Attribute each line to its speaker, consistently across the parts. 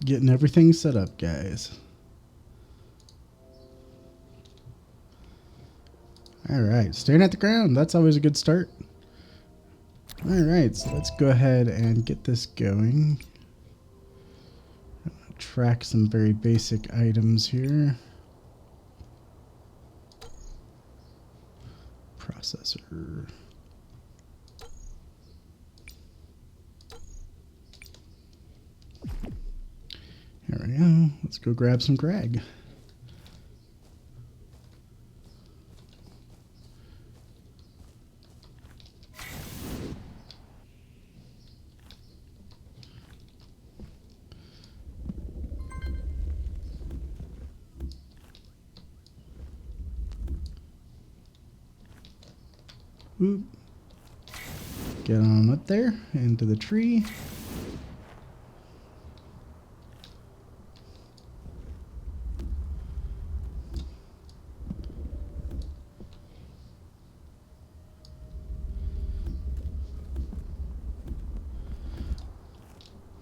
Speaker 1: Getting everything set up, guys. Alright, staring at the ground. That's always a good start. Alright, so let's go ahead and get this going. Track some very basic items here. Processor. There we go. Let's go grab some Greg. Oop. Get on up there into the tree.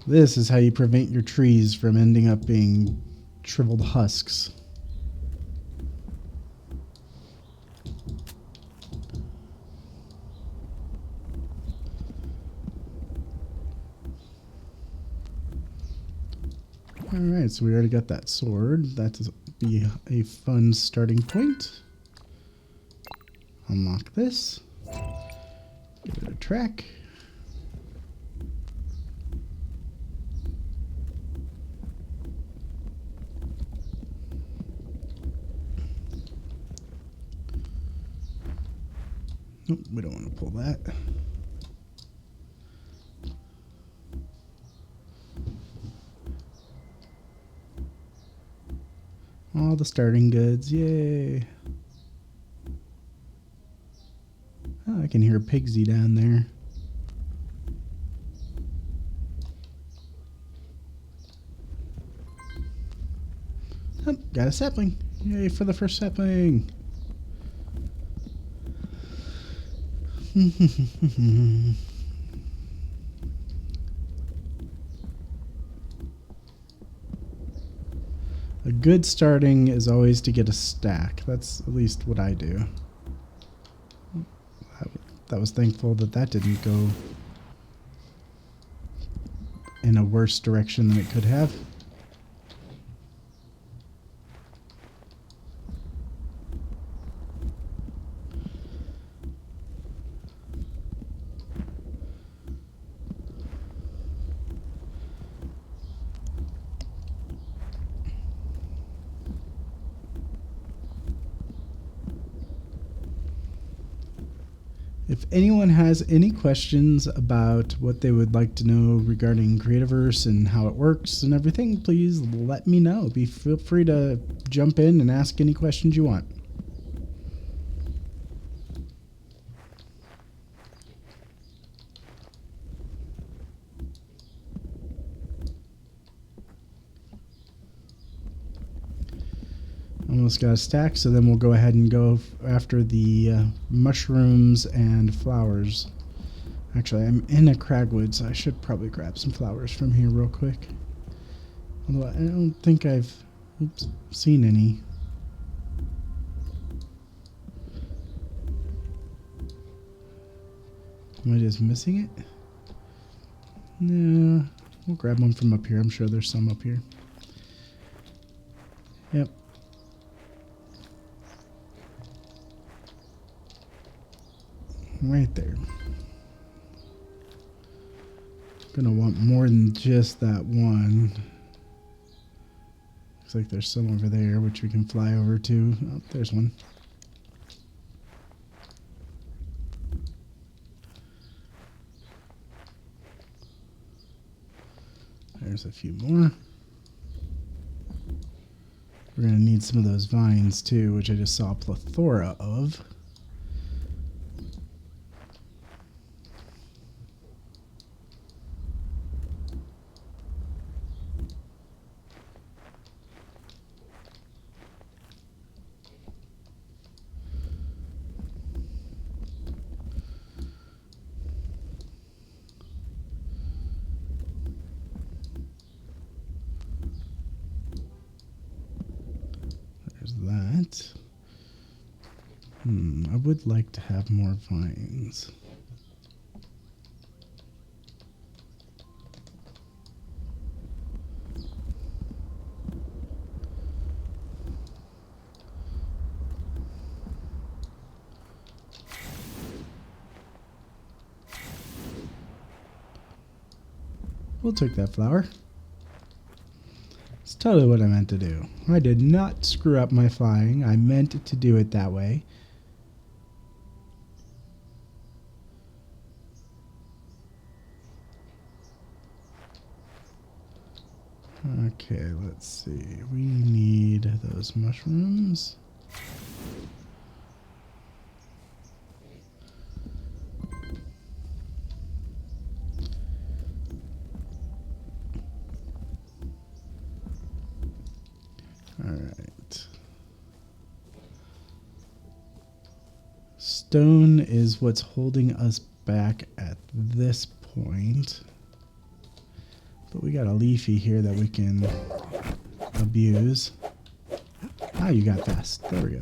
Speaker 1: This is how you prevent your trees from ending up being shriveled husks. Alright, so we already got that sword. That'll be a fun starting point. Unlock this. Give it a track. Nope, we don't want to pull that. All the starting goods, yay. Oh, I can hear Pigsy down there. Oh, got a sapling. Yay for the first sapling. A good starting is always to get a stack. That's at least what I do. I was thankful that that didn't go in a worse direction than it could have. If anyone has any questions about what they would like to know regarding Creativerse and how it works and everything, please let me know. Feel free to jump in and ask any questions you want. Almost got a stack, so then we'll go ahead and go after the mushrooms and flowers. Actually, I'm in a cragwood, so I should probably grab some flowers from here real quick. Although I don't think I've seen any. Am I just missing it? No, we'll grab one from up here. I'm sure there's some up here. Yep. Right there. Gonna want more than just that one. Looks like there's some over there which we can fly over to. Oh, there's one. There's a few more. We're gonna need some of those vines too, which I just saw a plethora of. that. I would like to have more vines. We'll take that flower. It's totally what I meant to do. I did not screw up my flying. I meant to do it that way. Okay, let's see. We need those mushrooms. Alright. Stone is what's holding us back at this point. But we got a leafy here that we can abuse. Ah, you got fast. There we go.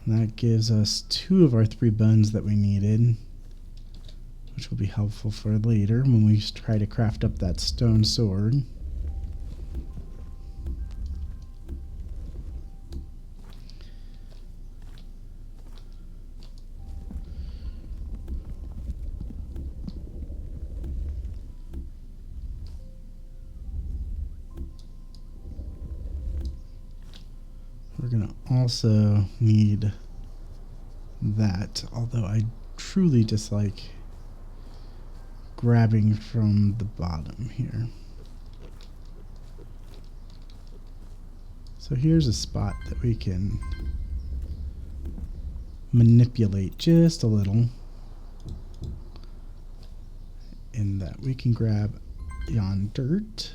Speaker 1: And that gives us 2 of our 3 bones that we needed, which will be helpful for later when we try to craft up that stone sword. We're going to also need that, although I truly dislike grabbing from the bottom here. So here's a spot that we can manipulate just a little, in that we can grab yon dirt.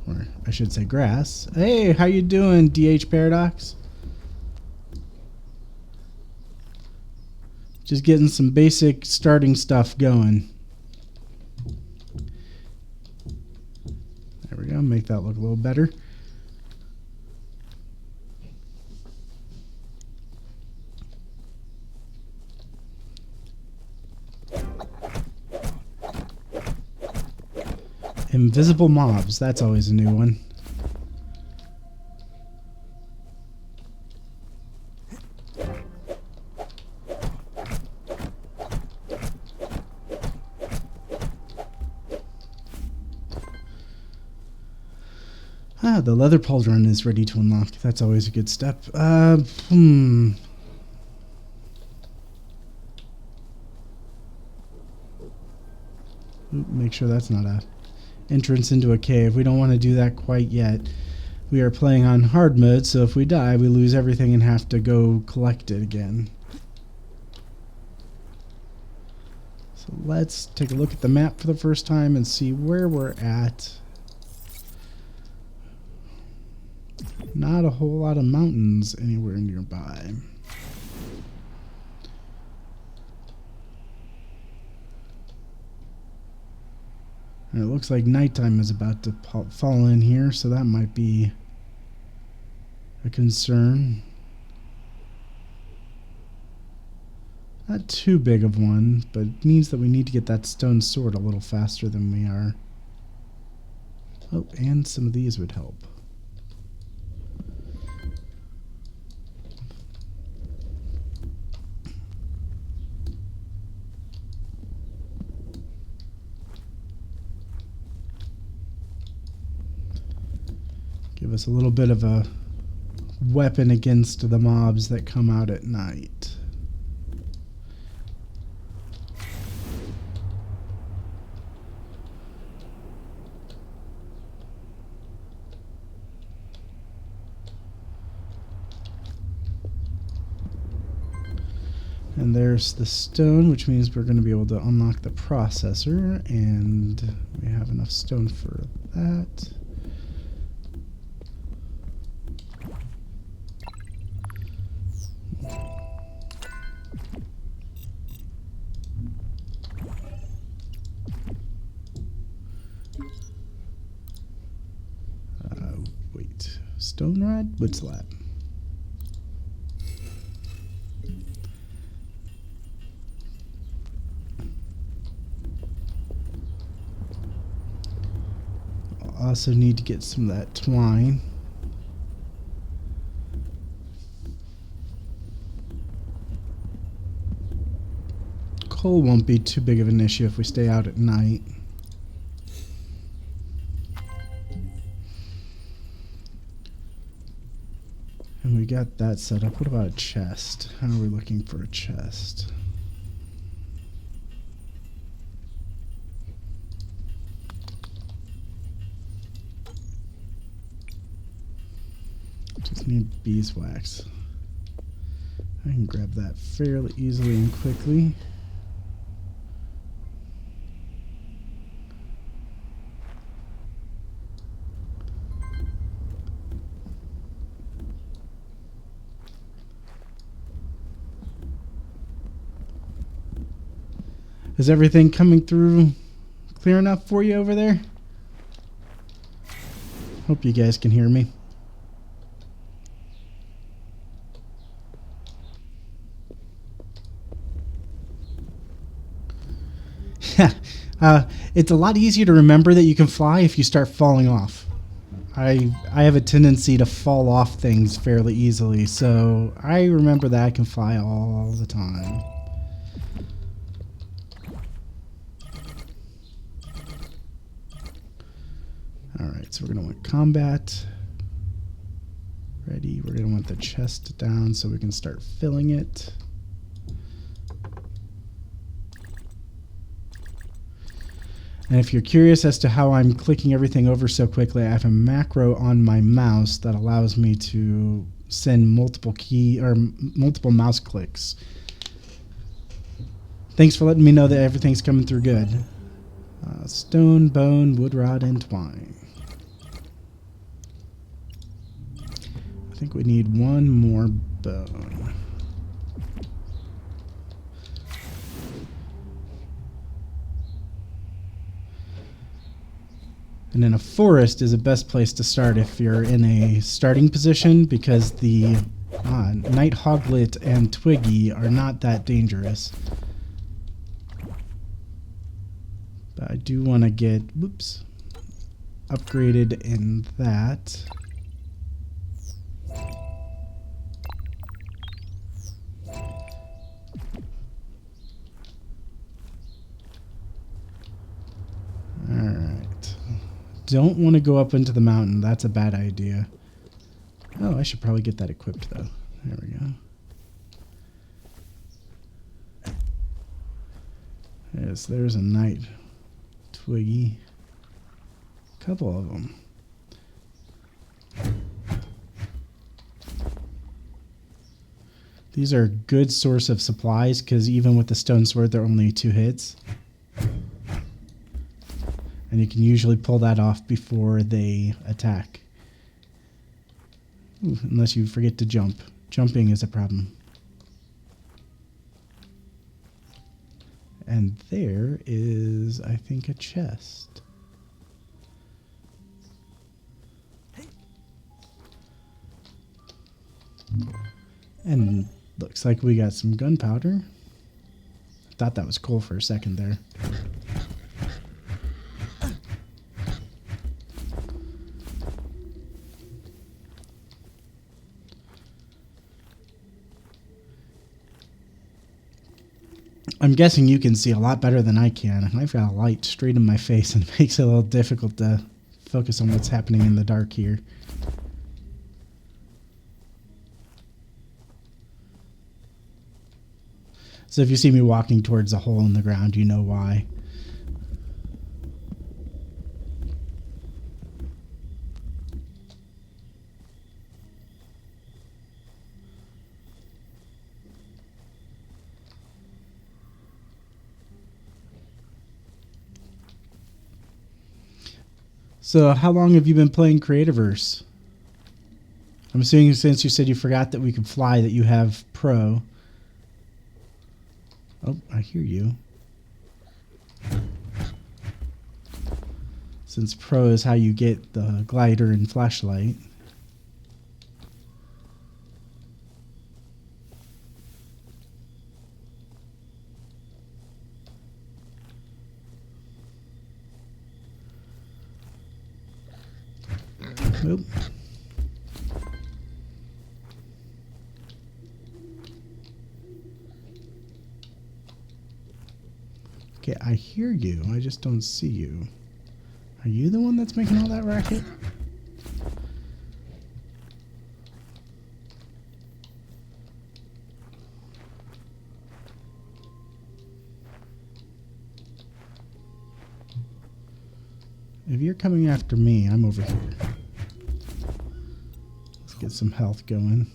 Speaker 1: Or I should say grass. Hey, how you doing, DH Paradox? Just getting some basic starting stuff going. There we go, make that look a little better. Invisible mobs, that's always a new one. Ah, the leather pauldron is ready to unlock. That's always a good step. Make sure that's not a entrance into a cave. We don't want to do that quite yet. We are playing on hard mode, so if we die, we lose everything and have to go collect it again. So let's take a look at the map for the first time and see where we're at. Not a whole lot of mountains anywhere nearby. And it looks like nighttime is about to fall in here, so that might be a concern. Not too big of one, but it means that we need to get that stone sword a little faster than we are. Oh, and some of these would help. Give us a little bit of a weapon against the mobs that come out at night. And there's the stone, which means we're going to be able to unlock the processor, and we have enough stone for that. Stone rod, wood slab. I'll also need to get some of that twine. Coal won't be too big of an issue if we stay out at night. And we got that set up. What about a chest? How are we looking for a chest? Just need beeswax. I can grab that fairly easily and quickly. Is everything coming through clear enough for you over there? Hope you guys can hear me. It's a lot easier to remember that you can fly if you start falling off. I have a tendency to fall off things fairly easily, so I remember that I can fly all the time. Alright, so we're going to want combat. Ready. We're going to want the chest down so we can start filling it. And if you're curious as to how I'm clicking everything over so quickly, I have a macro on my mouse that allows me to send multiple mouse clicks. Thanks for letting me know that everything's coming through good. Stone, bone, wood rod, and twine. I think we need one more bone. And then a forest is the best place to start if you're in a starting position, because the night hoglet and twiggy are not that dangerous. But I do want to get, whoops, upgraded in that. Alright. Don't want to go up into the mountain. That's a bad idea. Oh, I should probably get that equipped, though. There we go. Yes, there's a night twiggy. Couple of them. These are a good source of supplies, because even with the stone sword, they're only 2 hits. And you can usually pull that off before they attack. Ooh, unless you forget to jump. Jumping is a problem. And there is, I think, a chest. And looks like we got some gunpowder. Thought that was cool for a second there. I'm guessing you can see a lot better than I can. I've got a light straight in my face, and it makes it a little difficult to focus on what's happening in the dark here. So if you see me walking towards a hole in the ground, you know why. So how long have you been playing Creativerse? I'm assuming since you said you forgot that we could fly that you have Pro. Oh, I hear you. Since Pro is how you get the glider and flashlight. Oop. Okay, I hear you. I just don't see you. Are you the one that's making all that racket? If you're coming after me, I'm over here. Let's get some health going.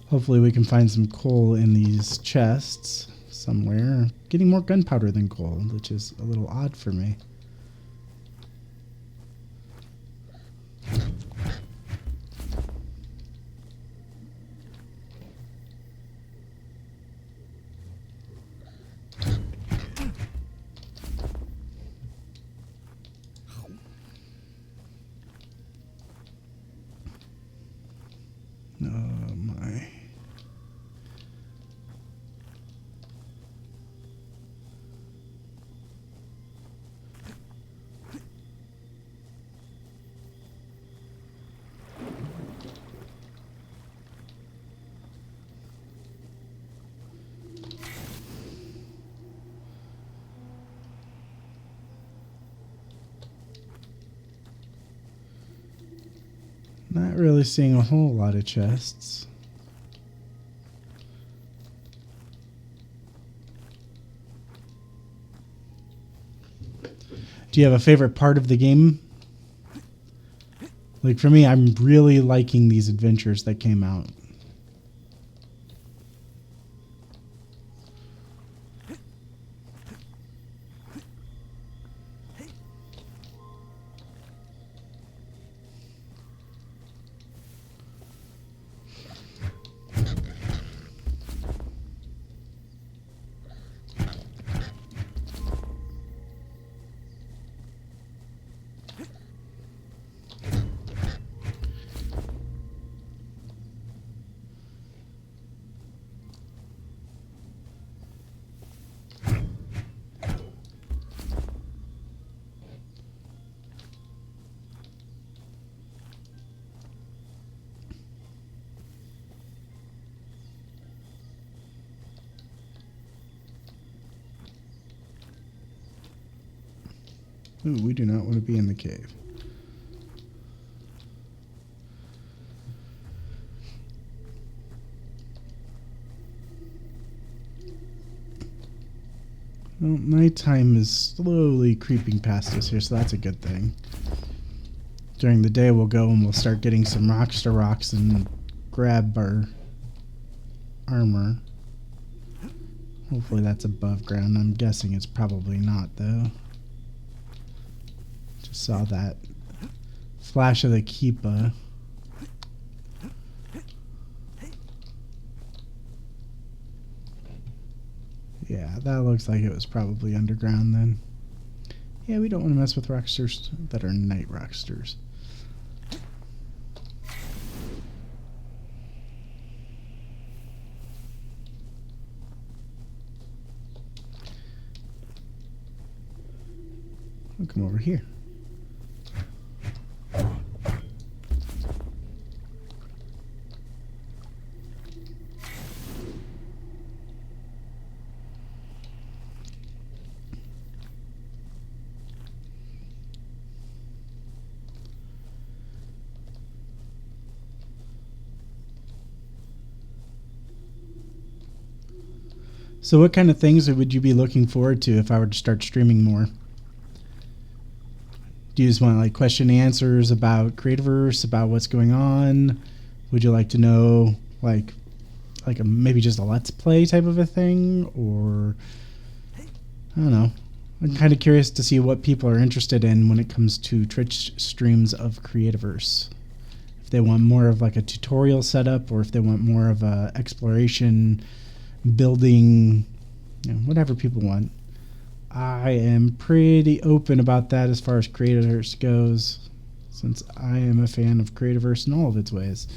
Speaker 1: Hopefully we can find some coal in these chests somewhere. Getting more gunpowder than coal, which is a little odd for me. Oh my. Not really seeing a whole lot of chests. Do you have a favorite part of the game? Like for me, I'm really liking these adventures that came out. Ooh, we do not want to be in the cave. Well, nighttime is slowly creeping past us here, so that's a good thing. During the day, we'll go and we'll start getting some rockster rocks and grab our armor. Hopefully that's above ground. I'm guessing it's probably not, though. Just saw that flash of the Keepa. Yeah, that looks like it was probably underground then. Yeah, we don't want to mess with rocksters that are night rocksters. I'll come over here. So what kind of things would you be looking forward to if I were to start streaming more? Do you just want like question and answers about Creativerse, about what's going on? Would you like to know like maybe just a let's play type of a thing? Or I don't know. I'm kind of curious to see what people are interested in when it comes to Twitch streams of Creativerse. If they want more of like a tutorial setup, or if they want more of a exploration, building, whatever people want. I am pretty open about that as far as Creativerse goes, since I am a fan of Creativerse in all of its ways.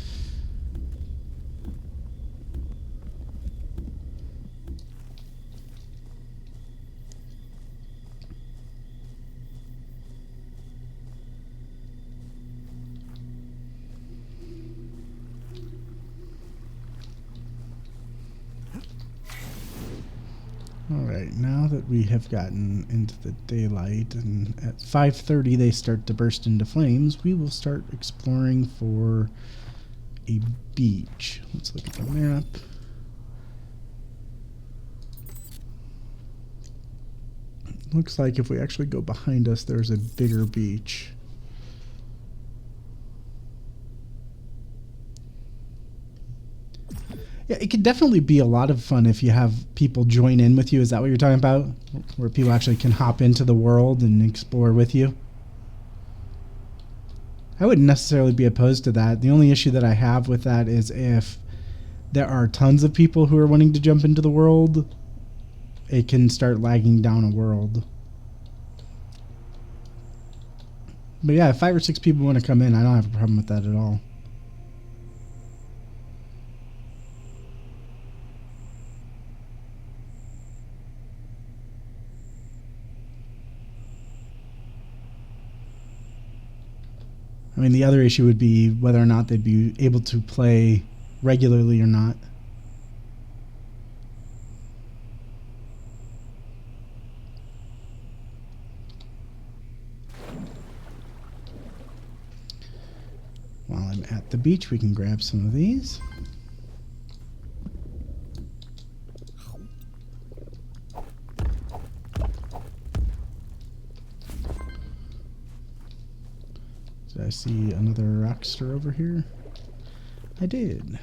Speaker 1: Alright, now that we have gotten into the daylight and at 5:30 they start to burst into flames, we will start exploring for a beach. Let's look at the map. Looks like if we actually go behind us, there's a bigger beach. Yeah, it could definitely be a lot of fun if you have people join in with you. Is that what you're talking about? Where people actually can hop into the world and explore with you? I wouldn't necessarily be opposed to that. The only issue that I have with that is if there are tons of people who are wanting to jump into the world, it can start lagging down a world. But yeah, if 5 or 6 people want to come in, I don't have a problem with that at all. I mean, the other issue would be whether or not they'd be able to play regularly or not. While I'm at the beach, we can grab some of these. Did I see another rockster over here? I did.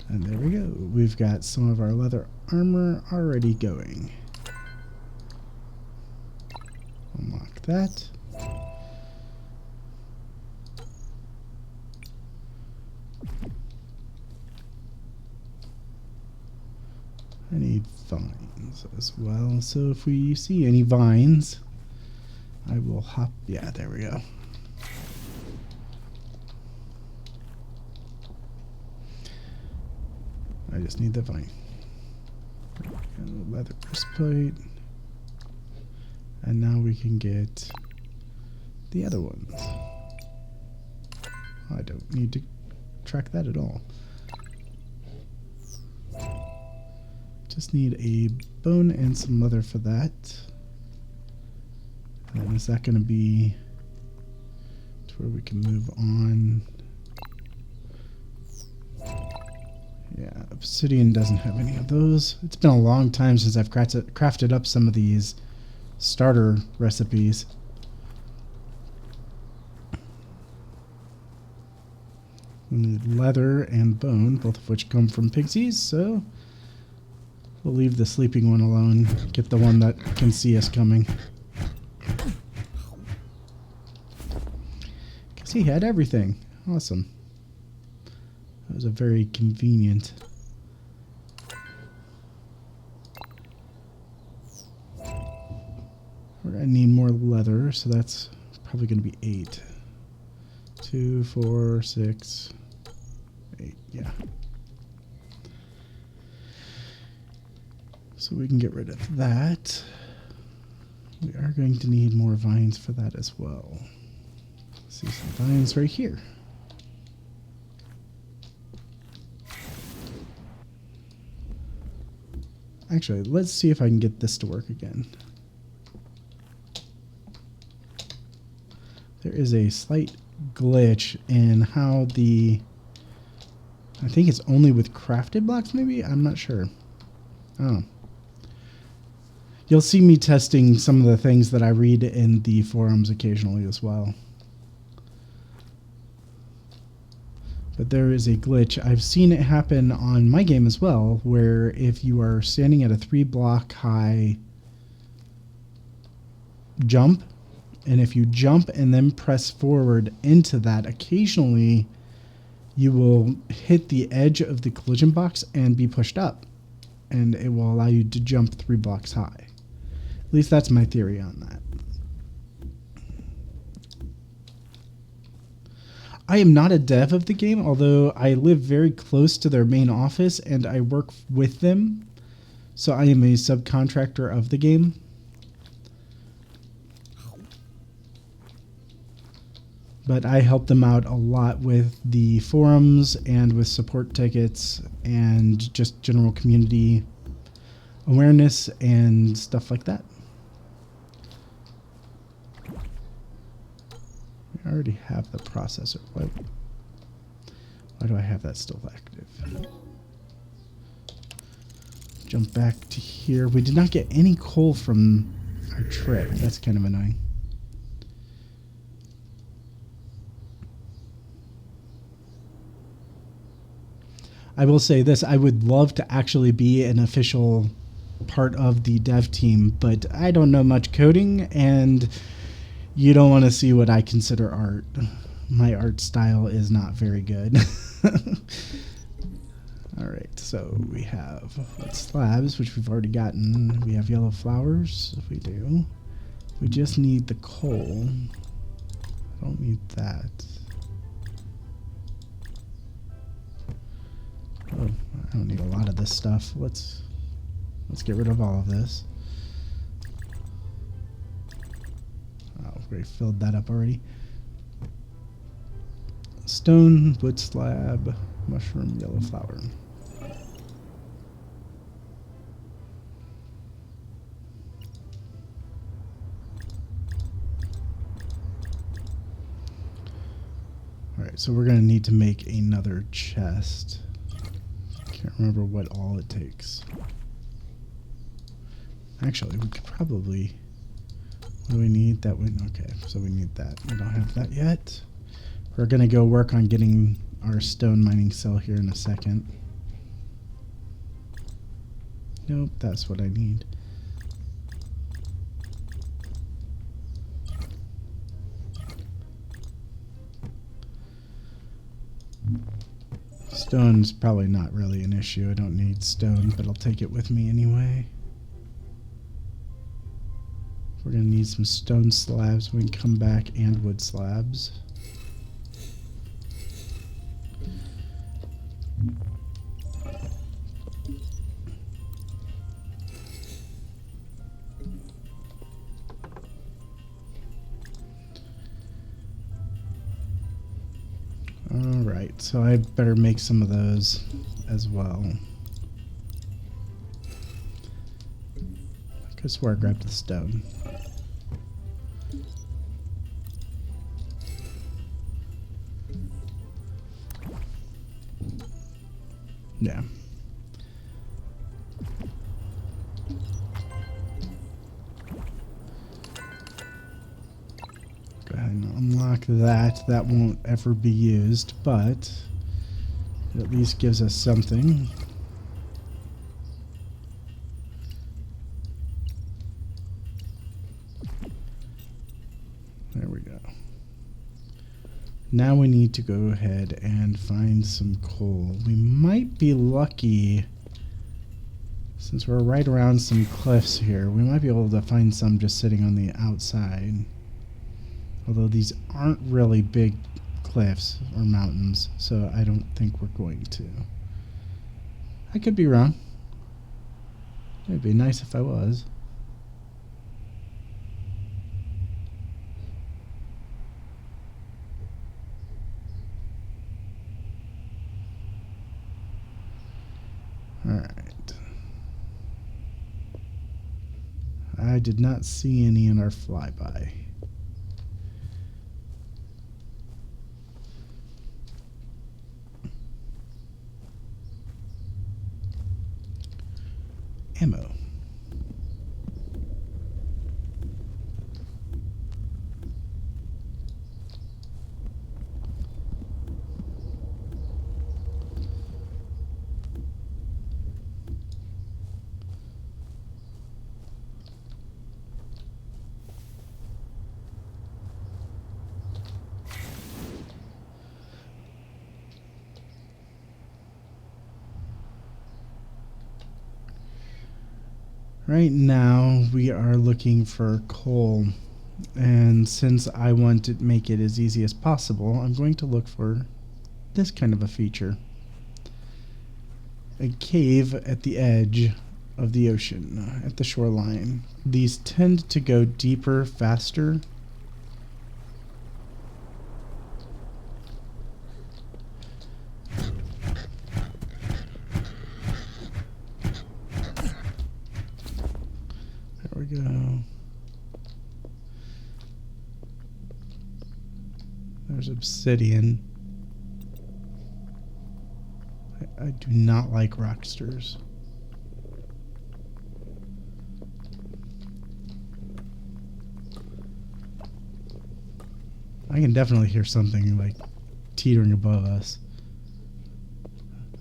Speaker 1: And there we go. We've got some of our leather armor already going. Unlock that. I need vines as well, so if we see any vines, I will hop. Yeah, there we go. I just need the vine. And the leather breastplate. And now we can get the other ones. I don't need to track that at all. Just need a bone and some leather for that. And then is that going to be to where we can move on? Yeah, obsidian doesn't have any of those. It's been a long time since I've crafted up some of these starter recipes. We need leather and bone, both of which come from pixies, so we'll leave the sleeping one alone. Get the one that can see us coming. Because he had everything. Awesome. That was a very convenient. We're going to need more leather, so that's probably going to be 8. 2, 4, 6, 8. Yeah. So we can get rid of that. We are going to need more vines for that as well. See some vines right here. Actually, let's see if I can get this to work again. There is a slight glitch in how the... I think it's only with crafted blocks, maybe? I'm not sure. Oh. You'll see me testing some of the things that I read in the forums occasionally as well. But there is a glitch. I've seen it happen on my game as well, where if you are standing at a 3-block high jump, and if you jump and then press forward into that, occasionally you will hit the edge of the collision box and be pushed up, and it will allow you to jump 3 blocks high. At least that's my theory on that. I am not a dev of the game, although I live very close to their main office and I work with them. So I am a subcontractor of the game. But I help them out a lot with the forums and with support tickets and just general community awareness and stuff like that. I already have the processor. Why do I have that still active? Jump back to here. We did not get any coal from our trip. That's kind of annoying. I will say this. I would love to actually be an official part of the dev team, but I don't know much coding, and you don't want to see what I consider art. My art style is not very good. All right, so we have wood slabs, which we've already gotten. We have yellow flowers, if we do. We just need the coal. I don't need that. Oh, I don't need a lot of this stuff. Let's get rid of all of this. Oh, we filled that up already. Stone, wood slab, mushroom, yellow flower. Alright, so we're going to need to make another chest. Can't remember what all it takes. Actually, we could probably... What do we need? That one? Okay, so we need that. We don't have that yet. We're going to go work on getting our stone mining cell here in a second. Nope, that's what I need. Stone's probably not really an issue. I don't need stone, but I'll take it with me anyway. We're going to need some stone slabs when we come back, and wood slabs. Alright, so I better make some of those as well. I could swear I grabbed the stone. Yeah. Go ahead and unlock that. That won't ever be used, but it at least gives us something. There we go. Now we need to go ahead and find some coal. We might be lucky, since we're right around some cliffs here, we might be able to find some just sitting on the outside. Although these aren't really big cliffs or mountains, so I don't think we're going to. I could be wrong. It'd be nice if I was. Alright. I did not see any in our flyby. Ammo. Right now, we are looking for coal, and since I want to make it as easy as possible, I'm going to look for this kind of a feature. A cave at the edge of the ocean, at the shoreline. These tend to go deeper faster. There's obsidian. I do not like rocksters. I can definitely hear something like teetering above us.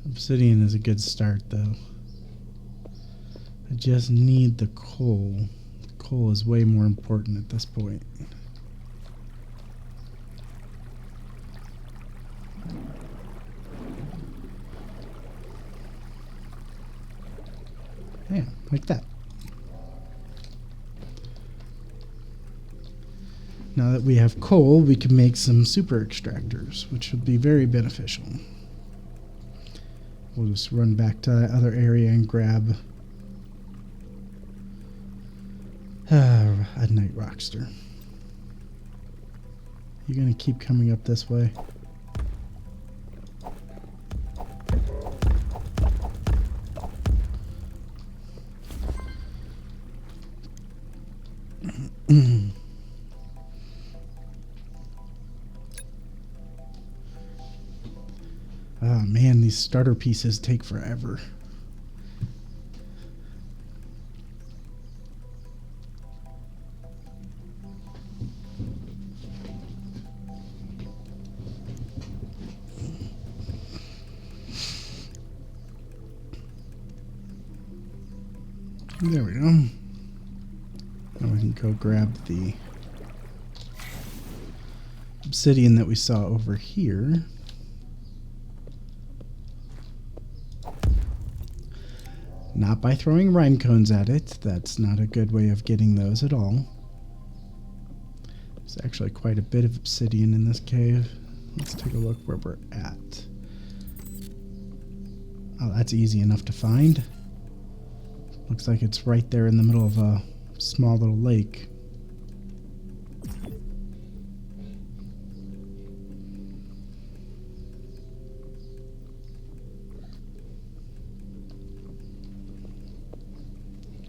Speaker 1: Obsidian is a good start, though. I just need the coal. The coal is way more important at this point. Yeah, like that. Now that we have coal, we can make some super extractors, which would be very beneficial. We'll just run back to that other area and grab a night rockster. You gonna keep coming up this way? Oh man, these starter pieces take forever. There we go. Now we can go grab the obsidian that we saw over here. Not by throwing rime cones at it. That's not a good way of getting those at all. There's actually quite a bit of obsidian in this cave. Let's take a look where we're at. Oh, that's easy enough to find. Looks like it's right there in the middle of a small little lake.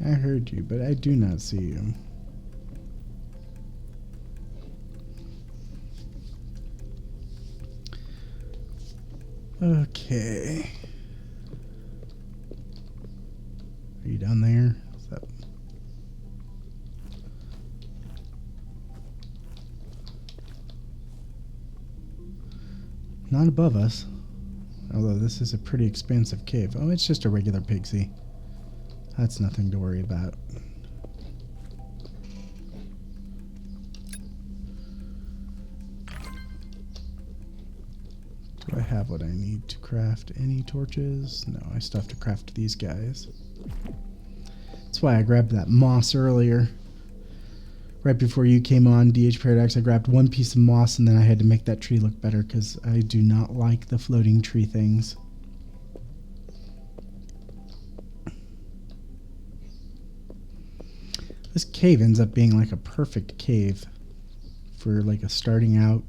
Speaker 1: I heard you, but I do not see you. Okay. Are you down there? Is that... Not above us. Although this is a pretty expansive cave. Oh, it's just a regular pixie. That's nothing to worry about. Do I have what I need to craft any torches? No, I still have to craft these guys. That's why I grabbed that moss earlier. Right before you came on, DH Paradox, I grabbed one piece of moss and then I had to make that tree look better because I do not like the floating tree things. This cave ends up being like a perfect cave for like a starting out.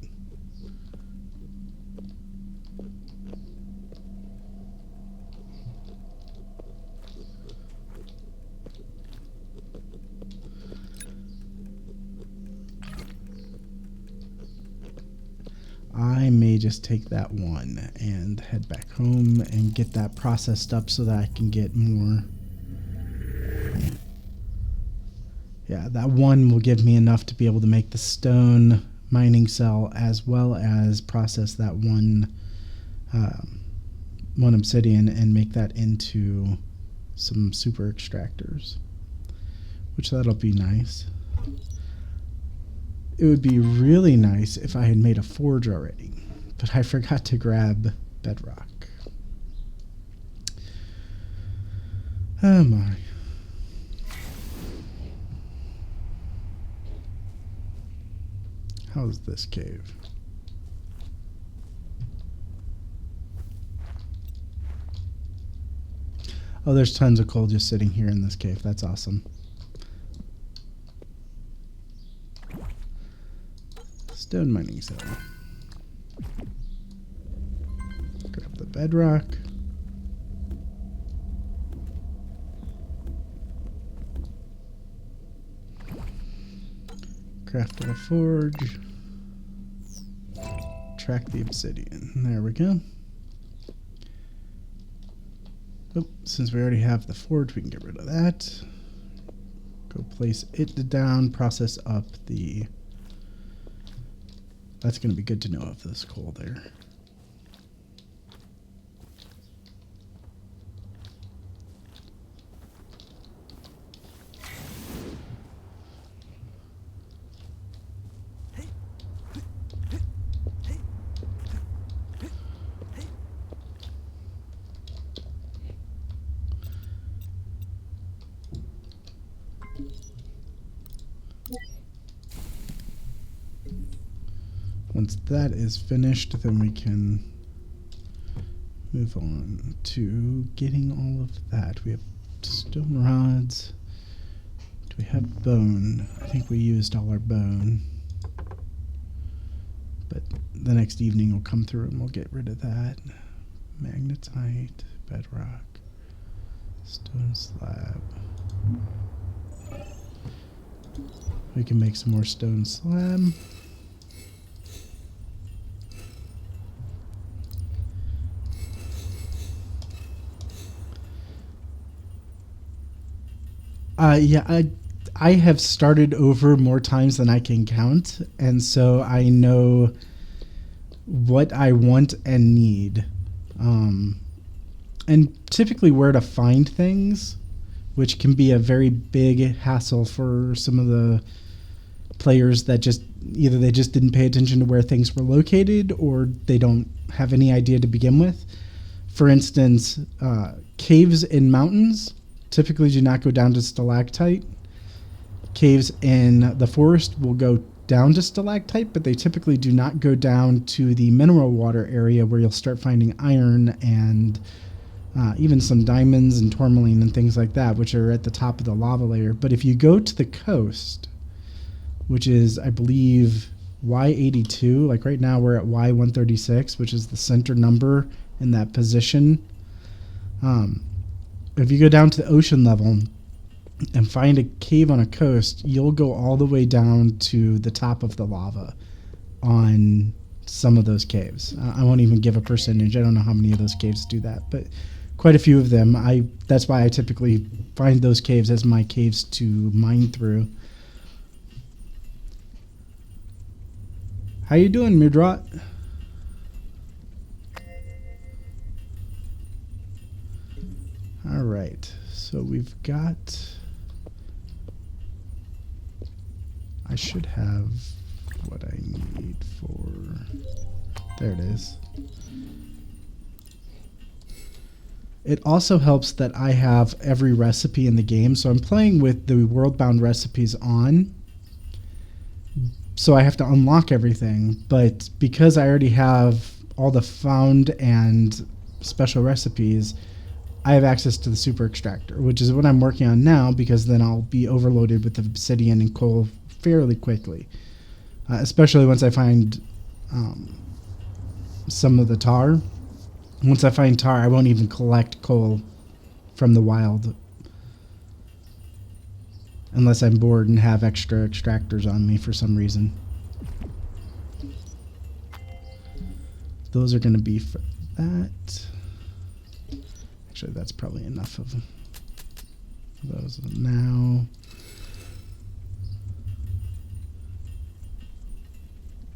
Speaker 1: I may just take that one and head back home and get that processed up so that I can get more. Yeah, that one will give me enough to be able to make the stone mining cell as well as process that one obsidian and make that into some super extractors, which that'll be nice. It would be really nice if I had made a forge already, but I forgot to grab bedrock. Oh my. How's this cave? Oh, there's tons of coal just sitting here in this cave. That's awesome. Stone mining cell. Grab the bedrock. Craft a forge. extract the obsidian. There we go. Oh, since we already have the forge, we can get rid of that. Go place it down, process up the... That's going to be good to know of this coal there. Once that is finished, then we can move on to getting all of that. We have stone rods. Do we have bone? I think we used all our bone. But the next evening we'll come through and we'll get rid of that. Magnetite, bedrock, stone slab. We can make some more stone slab. Yeah, I have started over more times than I can count, and so I know what I want and need. And typically where to find things, which can be a very big hassle for some of the players that just either they just didn't pay attention to where things were located or they don't have any idea to begin with. For instance, caves in mountains typically do not go down to stalactite. Caves in the forest will go down to stalactite, but they typically do not go down to the mineral water area where you'll start finding iron and even some diamonds and tourmaline and things like that, which are at the top of the lava layer. But if you go to the coast, which is, I believe, Y82, like right now we're at Y136, which is the center number in that position. If you go down to the ocean level and find a cave on a coast, you'll go all the way down to the top of the lava on some of those caves. I won't even give a percentage. I don't know how many of those caves do that, but quite a few of them. That's why I typically find those caves as my caves to mine through. How you doing, Mirdrat? All right, so we've got... I should have what I need for... There it is. It also helps that I have every recipe in the game, so I'm playing with the world-bound recipes on. So I have to unlock everything, but because I already have all the found and special recipes, I have access to the super extractor, which is what I'm working on now, because then I'll be overloaded with obsidian and coal fairly quickly, especially once I find some of the tar. Once I find tar, I won't even collect coal from the wild unless I'm bored and have extra extractors on me for some reason. Those are going to be for that. Actually, that's probably enough of those now.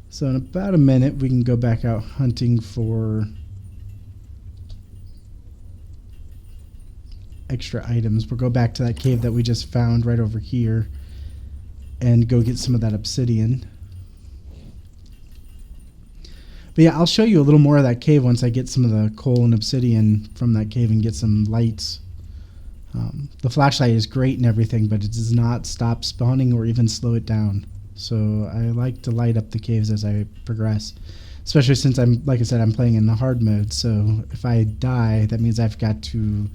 Speaker 1: So in about a minute, we can go back out hunting for extra items. We'll go back to that cave that we just found right over here and go get some of that obsidian. But yeah, I'll show you a little more of that cave once I get some of the coal and obsidian from that cave and get some lights. The flashlight is great and everything, but it does not stop spawning or even slow it down. So I like to light up the caves as I progress, especially since I'm, like I said, I'm playing in the hard mode. So if I die, that means I've got to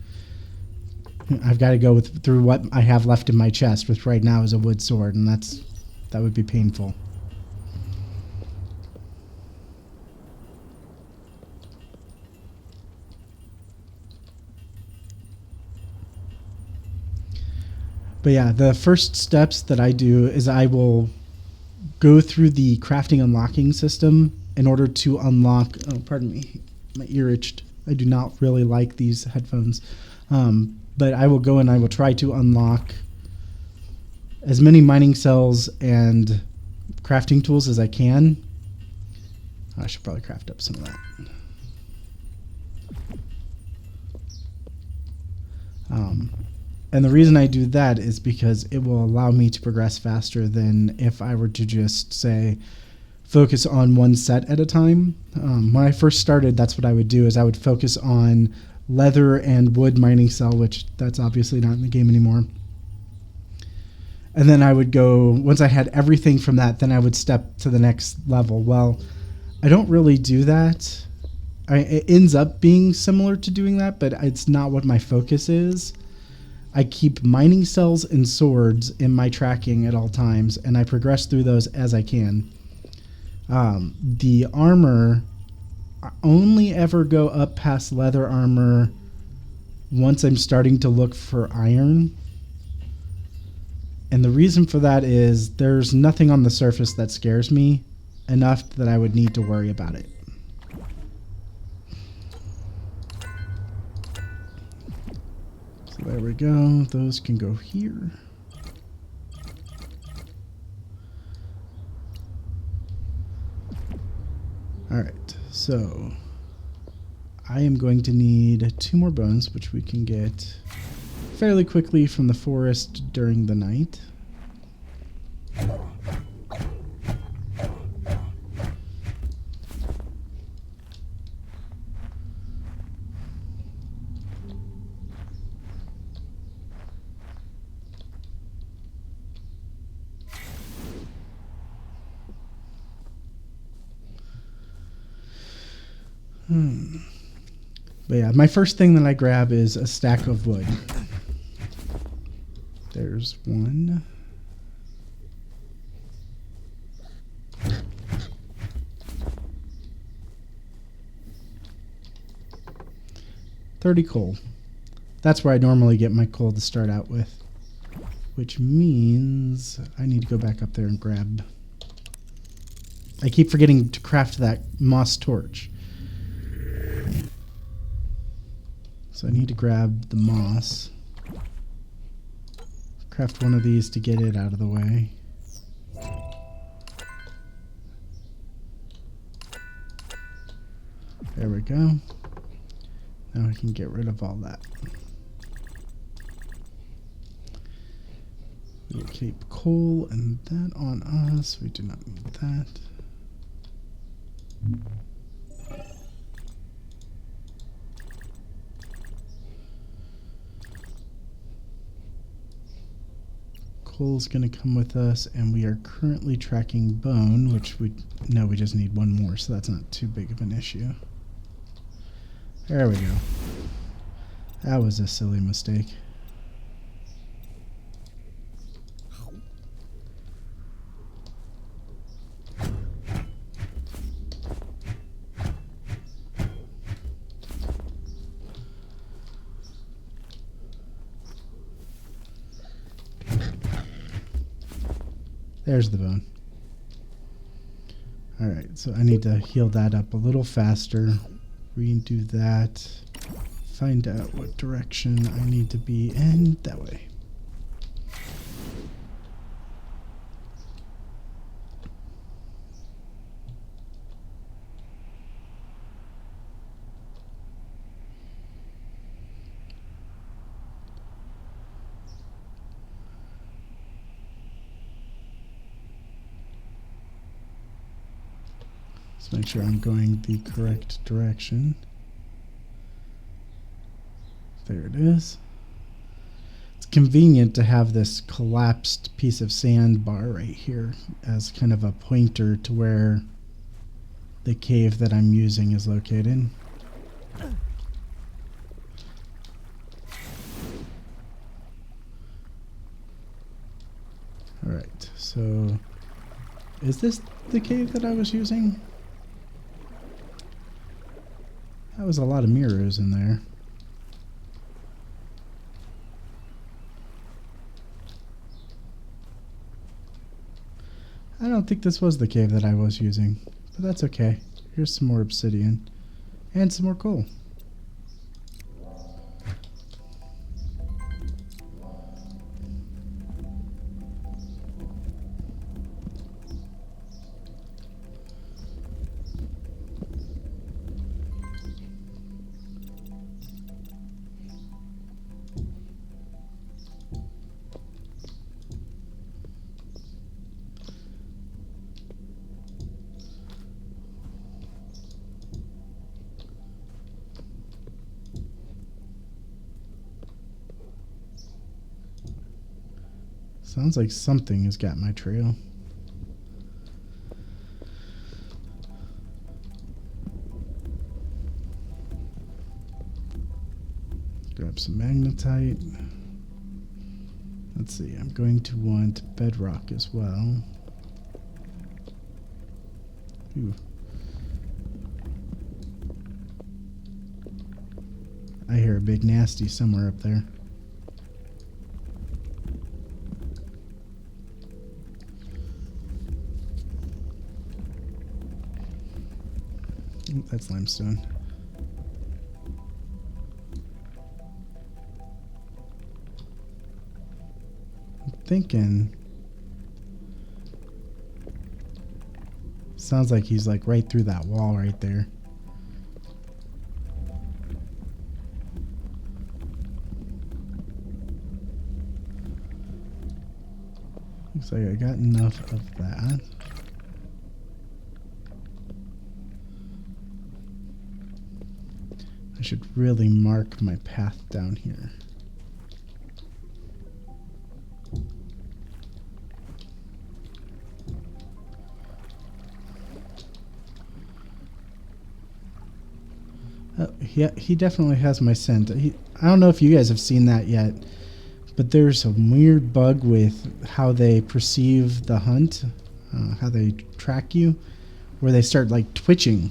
Speaker 1: go through what I have left in my chest, which right now is a wood sword, and that would be painful. But yeah, the first steps that I do is I will go through the crafting unlocking system in order to unlock... Oh, pardon me. My ear itched. I do not really like these headphones. But I will go and I will try to unlock as many mining cells and crafting tools as I can. I should probably craft up some of that. And the reason I do that is because it will allow me to progress faster than if I were to just, say, focus on one set at a time. When I first started, that's what I would do, is I would focus on leather and wood mining cell, which that's obviously not in the game anymore. And then I would go, once I had everything from that, then I would step to the next level. Well, I don't really do that. It ends up being similar to doing that, but it's not what my focus is. I keep mining cells and swords in my tracking at all times, and I progress through those as I can. The armor, I only ever go up past leather armor once I'm starting to look for iron. And the reason for that is there's nothing on the surface that scares me enough that I would need to worry about it. So there we go. Those can go here. Alright, so I am going to need 2 more bones, which we can get fairly quickly from the forest during the night. But yeah, my first thing that I grab is a stack of wood. There's one. $30 coal. That's where I normally get my coal to start out with. Which means I need to go back up there and grab... I keep forgetting to craft that moss torch. So I need to grab the moss. Craft one of these to get it out of the way. There we go. Now I can get rid of all that. We'll keep coal and that on us. We do not need that. Coal's going to come with us, and we are currently tracking bone, which we just need one more, so that's not too big of an issue. There we go. That was a silly mistake. There's the bone. Alright, so I need to heal that up a little faster. Redo that. Find out what direction I need to be in. That way. Let's make sure I'm going the correct direction. There it is. It's convenient to have this collapsed piece of sandbar right here as kind of a pointer to where the cave that I'm using is located. Alright, so is this the cave that I was using? That was a lot of mirrors in there. I don't think this was the cave that I was using, but that's okay. Here's some more obsidian and some more coal. Sounds like something has got my trail. Grab some magnetite. Let's see, I'm going to want bedrock as well. Ooh. I hear a big nasty somewhere up there. Ooh, that's limestone. I'm thinking... Sounds like he's like right through that wall right there. Looks like I got enough of that. I should really mark my path down here. Yeah, he definitely has my scent. I don't know if you guys have seen that yet, but there's a weird bug with how they perceive the hunt, how they track you, where they start like twitching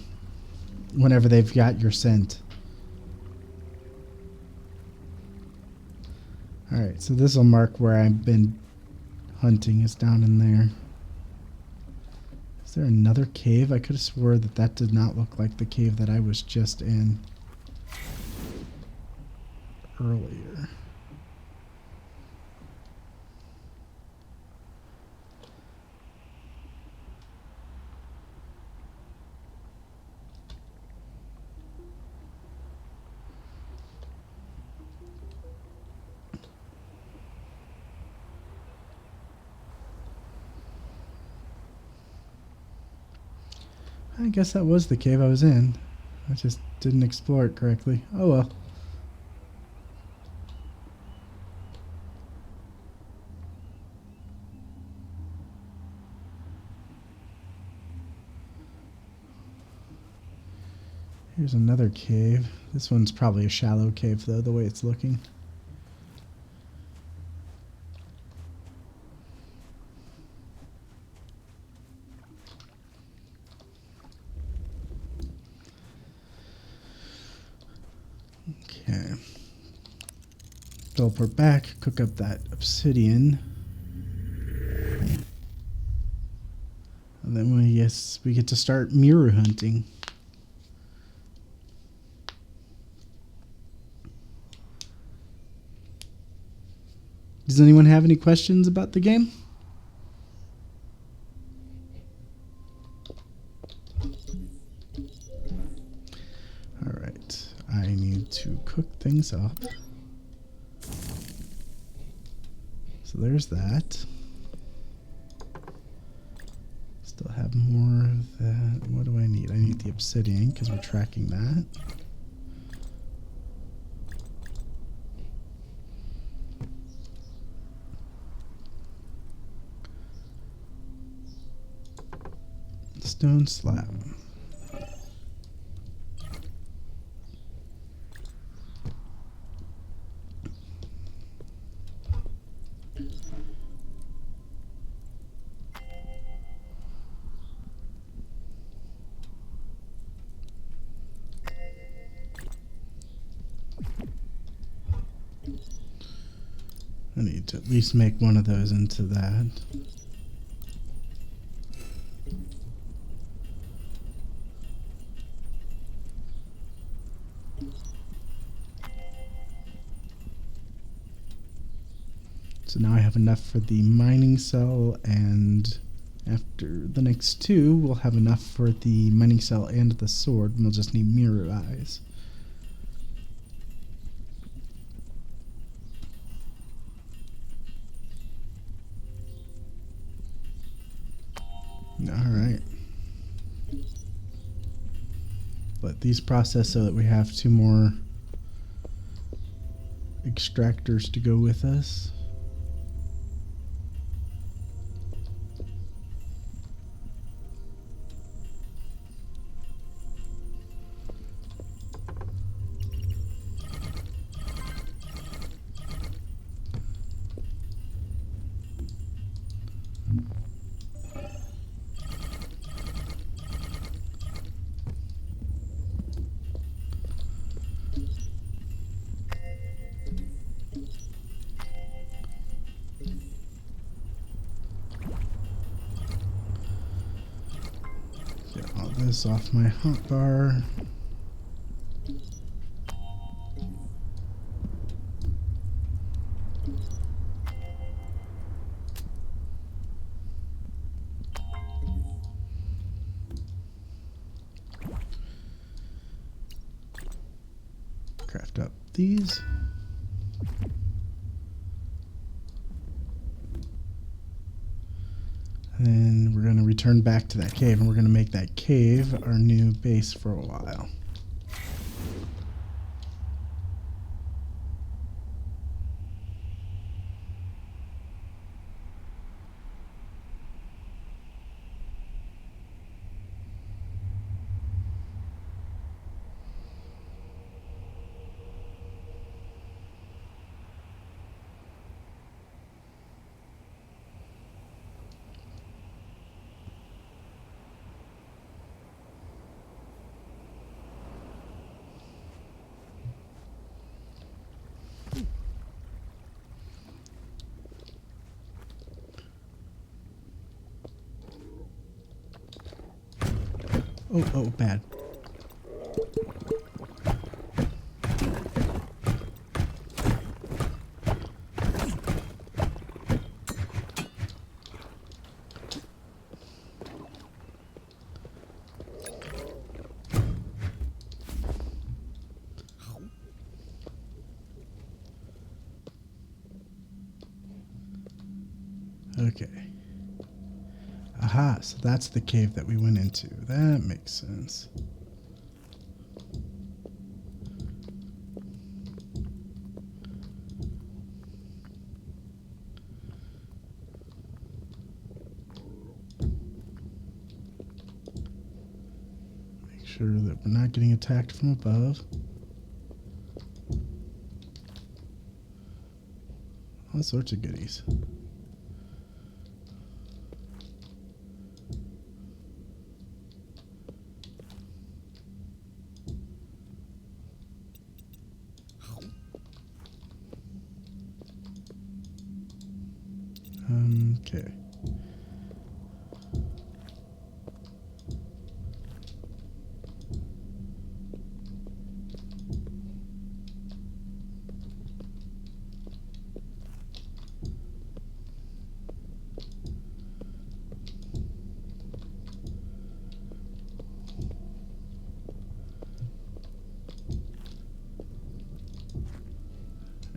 Speaker 1: whenever they've got your scent. Alright, so this will mark where I've been hunting, is down in there. Is there another cave? I could have swore that that did not look like the cave that I was just in earlier. I guess that was the cave I was in. I just didn't explore it correctly. Oh well. Here's another cave. This one's probably a shallow cave though, the way it's looking. Okay. Teleport back, cook up that obsidian. And then we get to start mirror hunting. Does anyone have any questions about the game? Alright, I need to cook things up. So there's that. Still have more of that. What do I need? I need the obsidian because we're tracking that. Stone slab. I need to at least make one of those into that. So now I have enough for the mining cell, and after the next two, we'll have enough for the mining cell and the sword, and we'll just need mirror eyes. Alright. Let these process so that we have two more extractors to go with us. Get all this off my hotbar. Craft up these. And then we're going to return back to that cave, and we're going to make that cave our new base for a while. Oh, bad. Okay. Aha, so that's the cave that we went into. That makes sense. Make sure that we're not getting attacked from above. All sorts of goodies. Okay.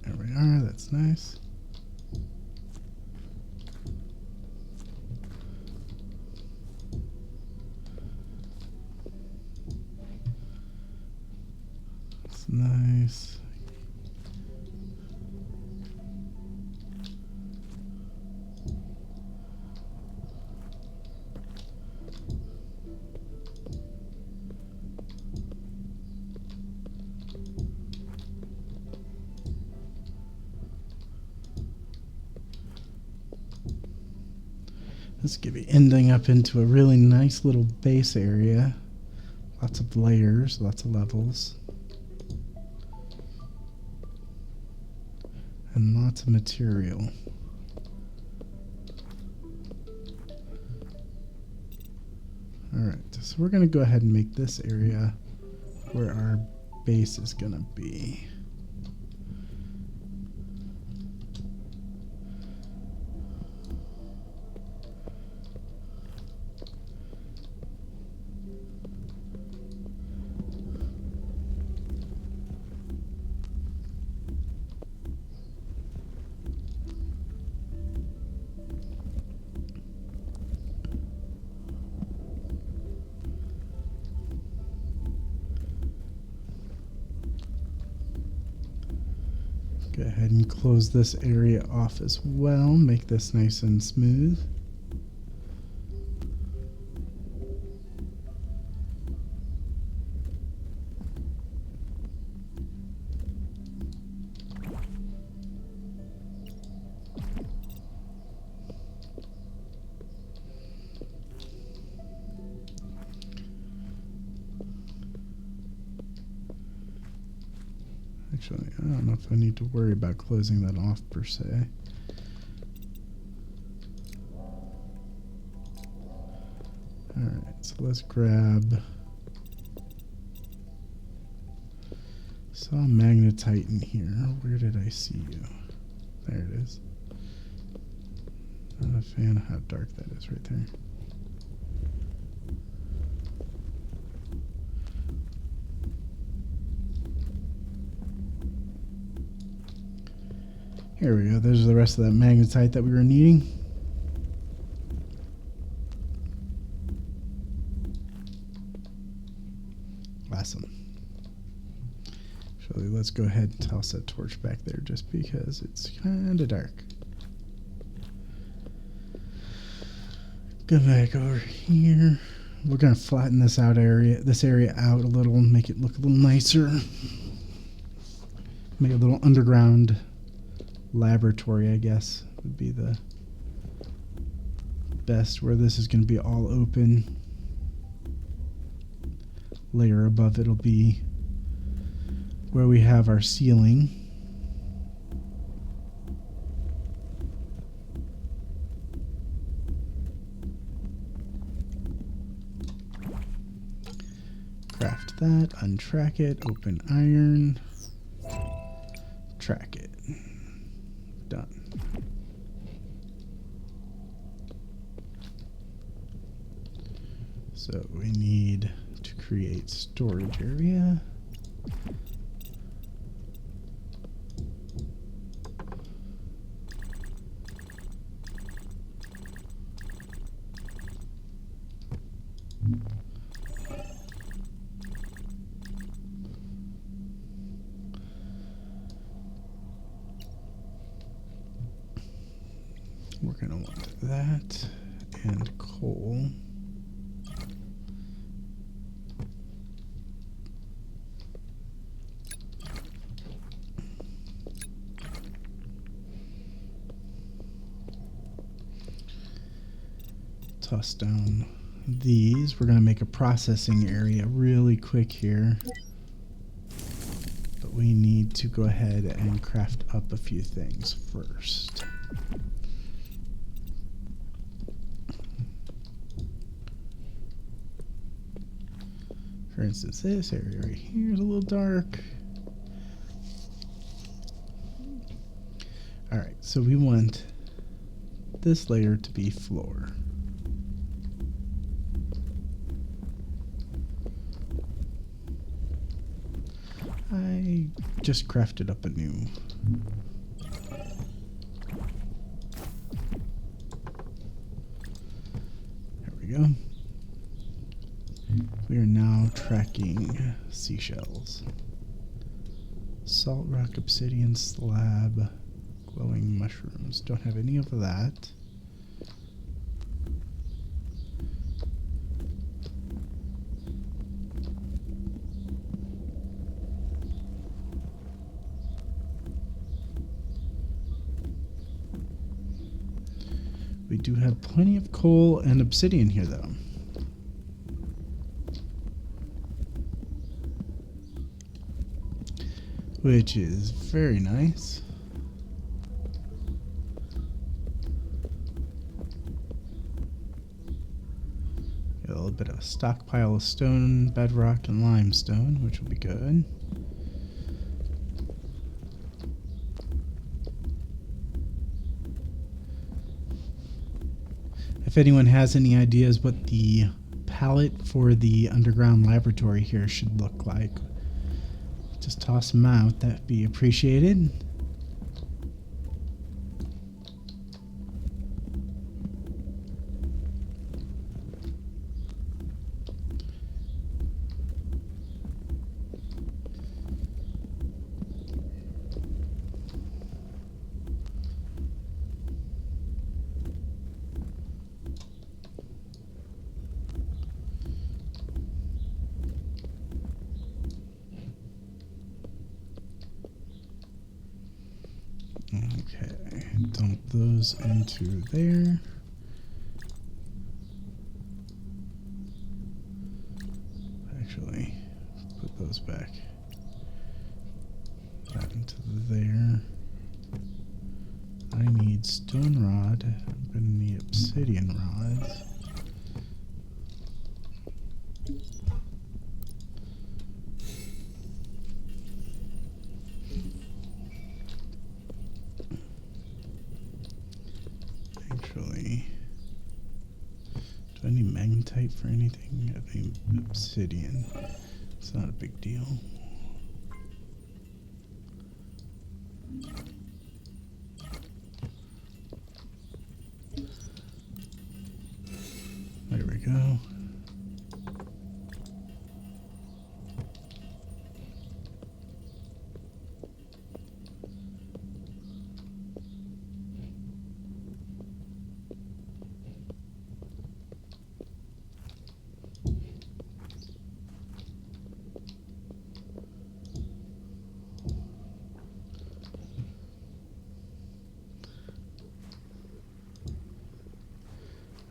Speaker 1: There we are, that's nice. Nice. This could be ending up into a really nice little base area. Lots of layers, lots of levels. And lots of material. Alright, so we're going to go ahead and make this area where our base is going to be. Go ahead and close this area off as well. Make this nice and smooth. Actually, I don't know if I need to worry about closing that off per se. Alright, so let's grab... Saw magnetite in here. Where did I see you? There it is. Not a fan of how dark that is right there. Here we go. There's the rest of that magnetite that we were needing. Awesome. Actually, let's go ahead and toss that torch back there just because it's kind of dark. Go back over here. We're going to flatten this area out a little and make it look a little nicer. Make a little underground laboratory, I guess, would be the best, where this is going to be all open. Layer above it'll be where we have our ceiling. Craft that, untrack it, open iron, track it. Done. So we need to create storage area. We're going to want that and coal. Toss down these. We're going to make a processing area really quick here. But we need to go ahead and craft up a few things first. For instance, this area right here is a little dark. Alright, so we want this layer to be floor. I just crafted up a new. There we go. We are now tracking seashells. Salt rock, obsidian slab, glowing mushrooms. Don't have any of that. We do have plenty of coal and obsidian here, though. Which is very nice. Got a little bit of a stockpile of stone, bedrock, and limestone, which will be good. If anyone has any ideas what the palette for the underground laboratory here should look like, just toss them out. That'd be appreciated. those into there. Actually, put those back. That into there. I need stone rod. I'm gonna need obsidian rods. Actually, do I need magnetite for anything? I need obsidian. It's not a big deal. There we go.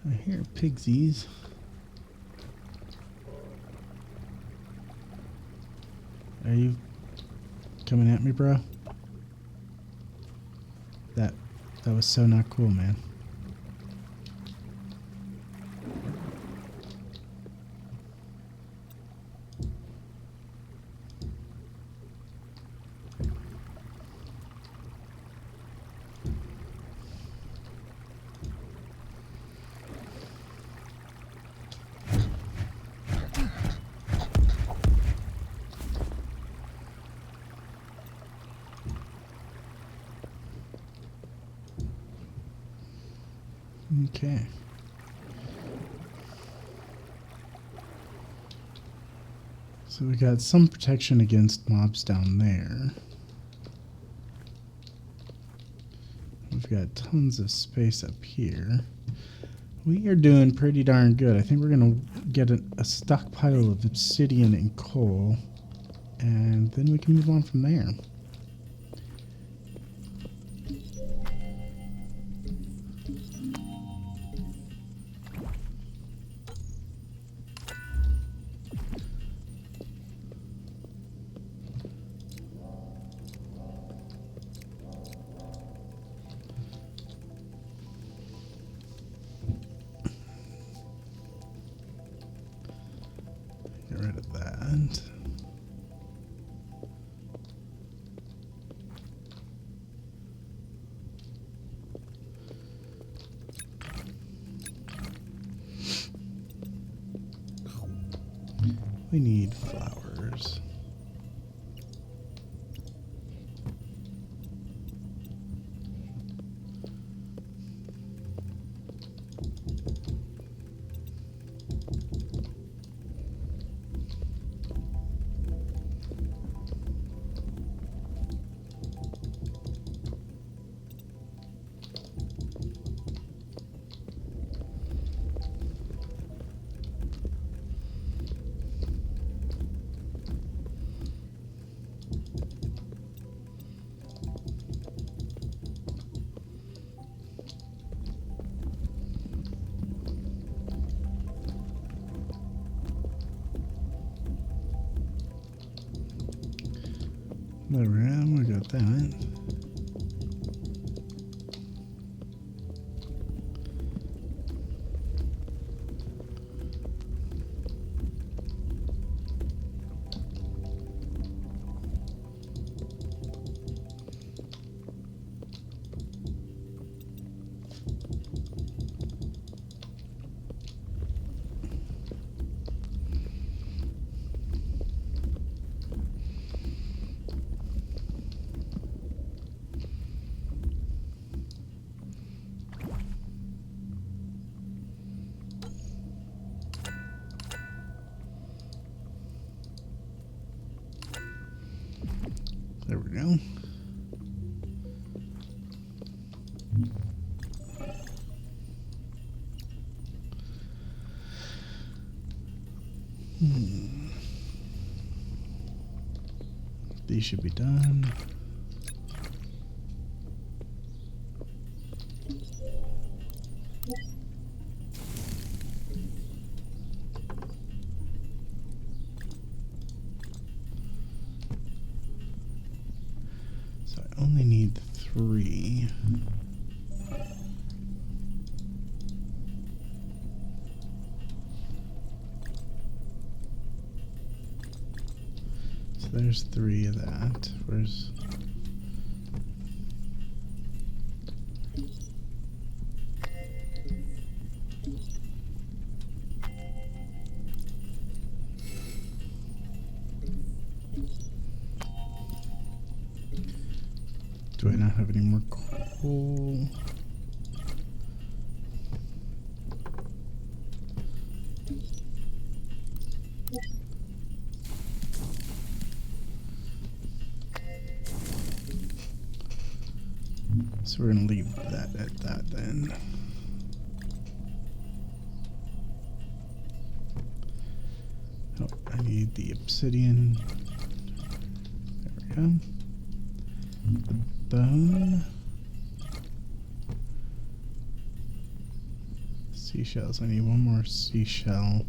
Speaker 1: I hear pigsies. Are you coming at me, bro? That was so not cool, man. Okay. So we got some protection against mobs down there. We've got tons of space up here. We are doing pretty darn good. I think we're going to get a stockpile of obsidian and coal, and then we can move on from there. Get rid of that. We need flowers. There we got that. There we go. These should be done. only need 3. So there's 3 of that. Where's... Do I not have any more coal? So we're going to leave that at that then. Oh, I need the obsidian. There we go. The bone. Seashells. I need one more seashell.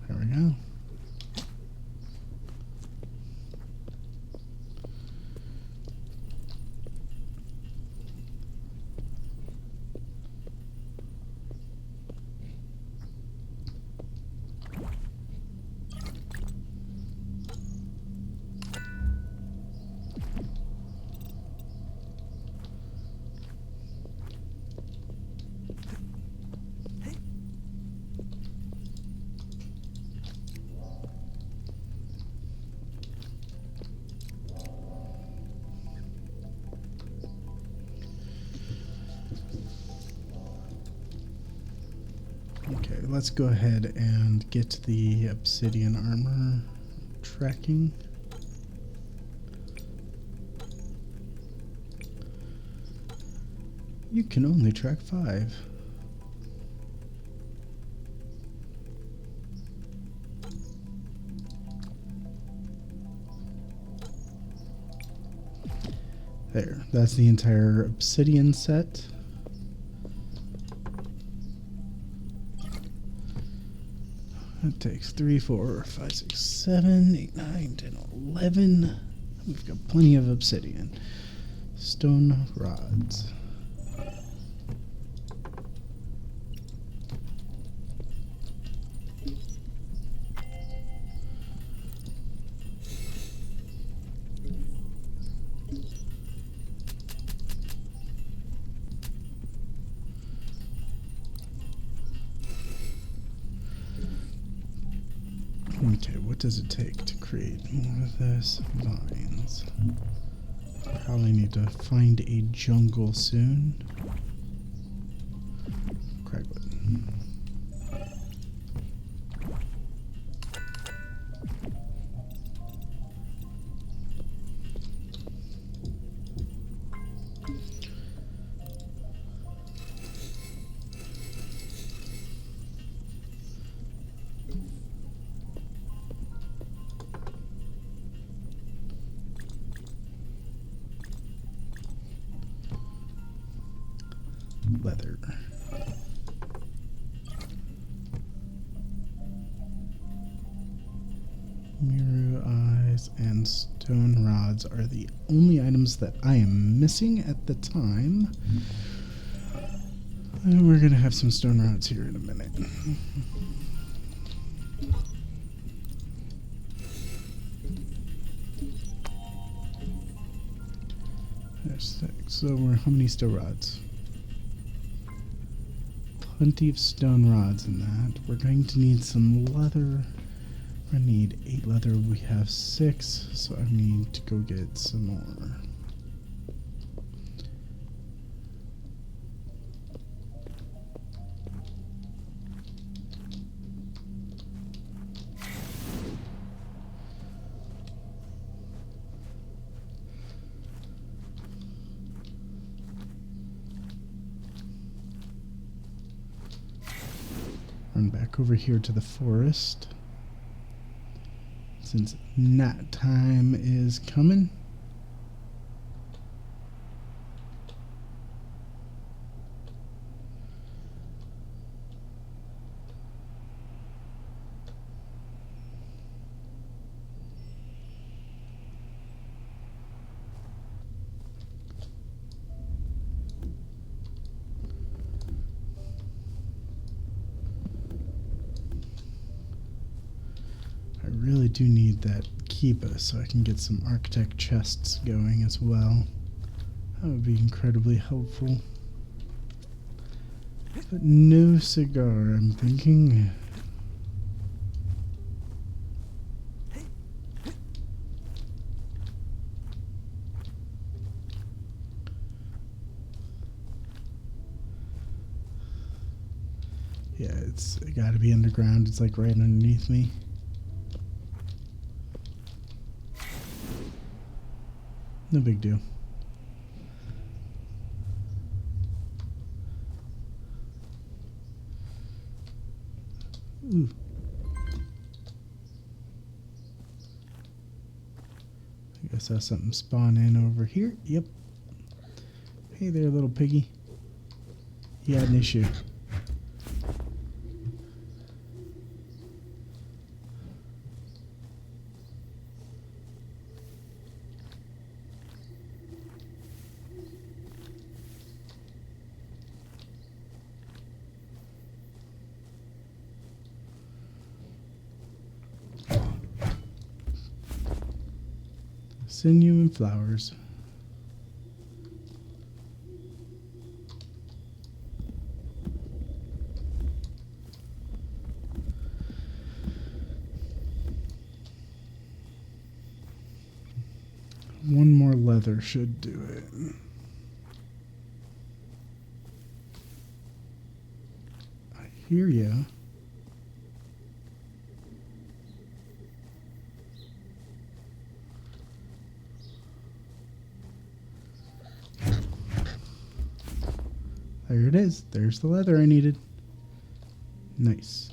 Speaker 1: There we go. Okay, let's go ahead and get the obsidian armor tracking. You can only track 5. There, that's the entire obsidian set. That takes 3, 4, 5, 6, 7, 8, 9, 10, 11. We've got plenty of obsidian. Stone rods. Okay, what does it take to create more of this? Vines. Probably need to find a jungle soon. Cragwood. Leather. Mirror eyes and stone rods are the only items that I am missing at the time. And we're gonna have some stone rods here in a minute. There's 6. So how many stone rods? Plenty of stone rods in that. We're going to need some leather. We're going to need 8 leather. We have 6, so I need to go get some more. Run back over here to the forest, since night time is coming. do need that Keepa so I can get some architect chests going as well. That would be incredibly helpful. But no cigar, I'm thinking. Yeah, it's gotta be underground. It's like right underneath me. No big deal. Ooh. I guess I saw something spawn in over here. Yep. Hey there, little piggy. You had an issue. Sinew and flowers. One more leather should do it. I hear ya. There it is. There's the leather I needed. Nice.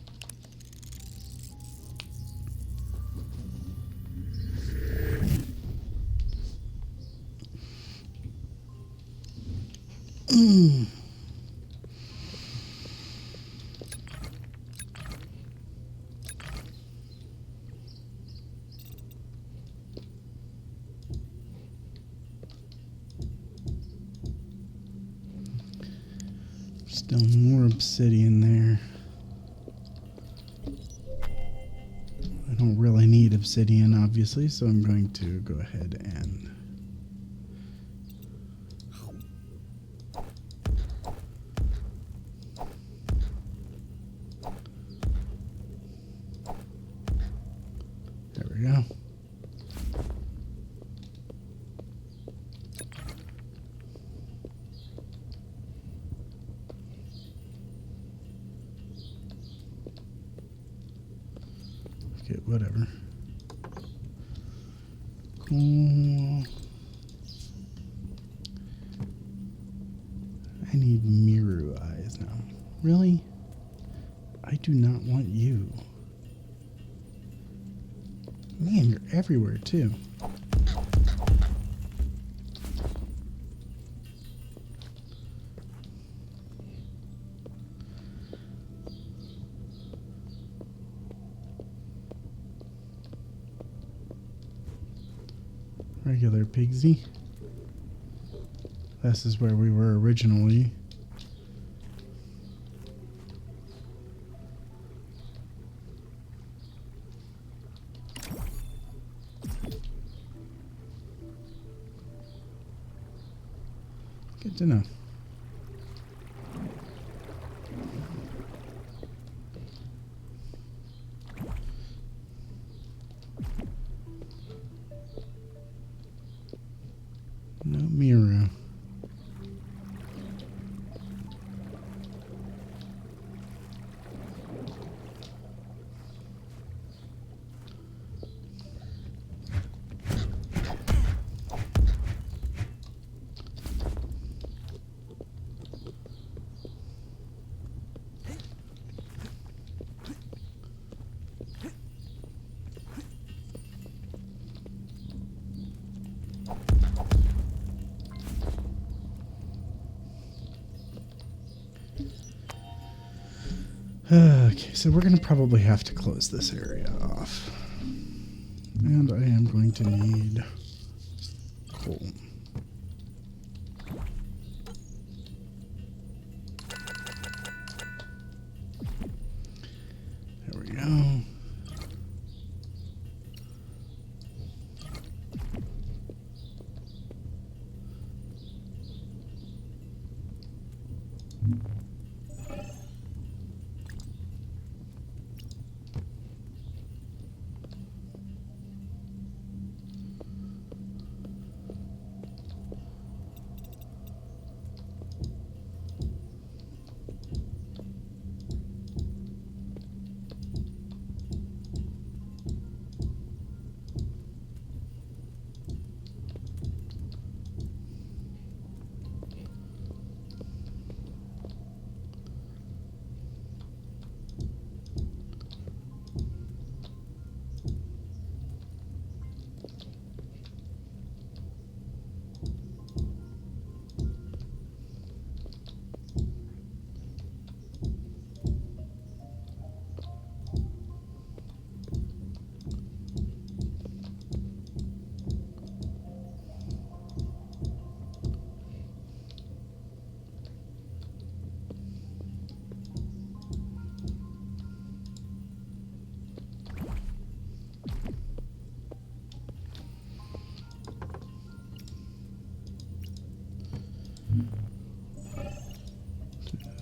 Speaker 1: Still more obsidian there. I don't really need obsidian, obviously, so I'm going to go ahead and... There we go. Okay, whatever. Cool. I need Miru eyes now. Really? I do not want you. Man, you're everywhere, too. Regular pigsy. This is where we were originally. Good to know. No Miru. Okay, so we're going to probably have to close this area off. And I am going to need coal. There we go.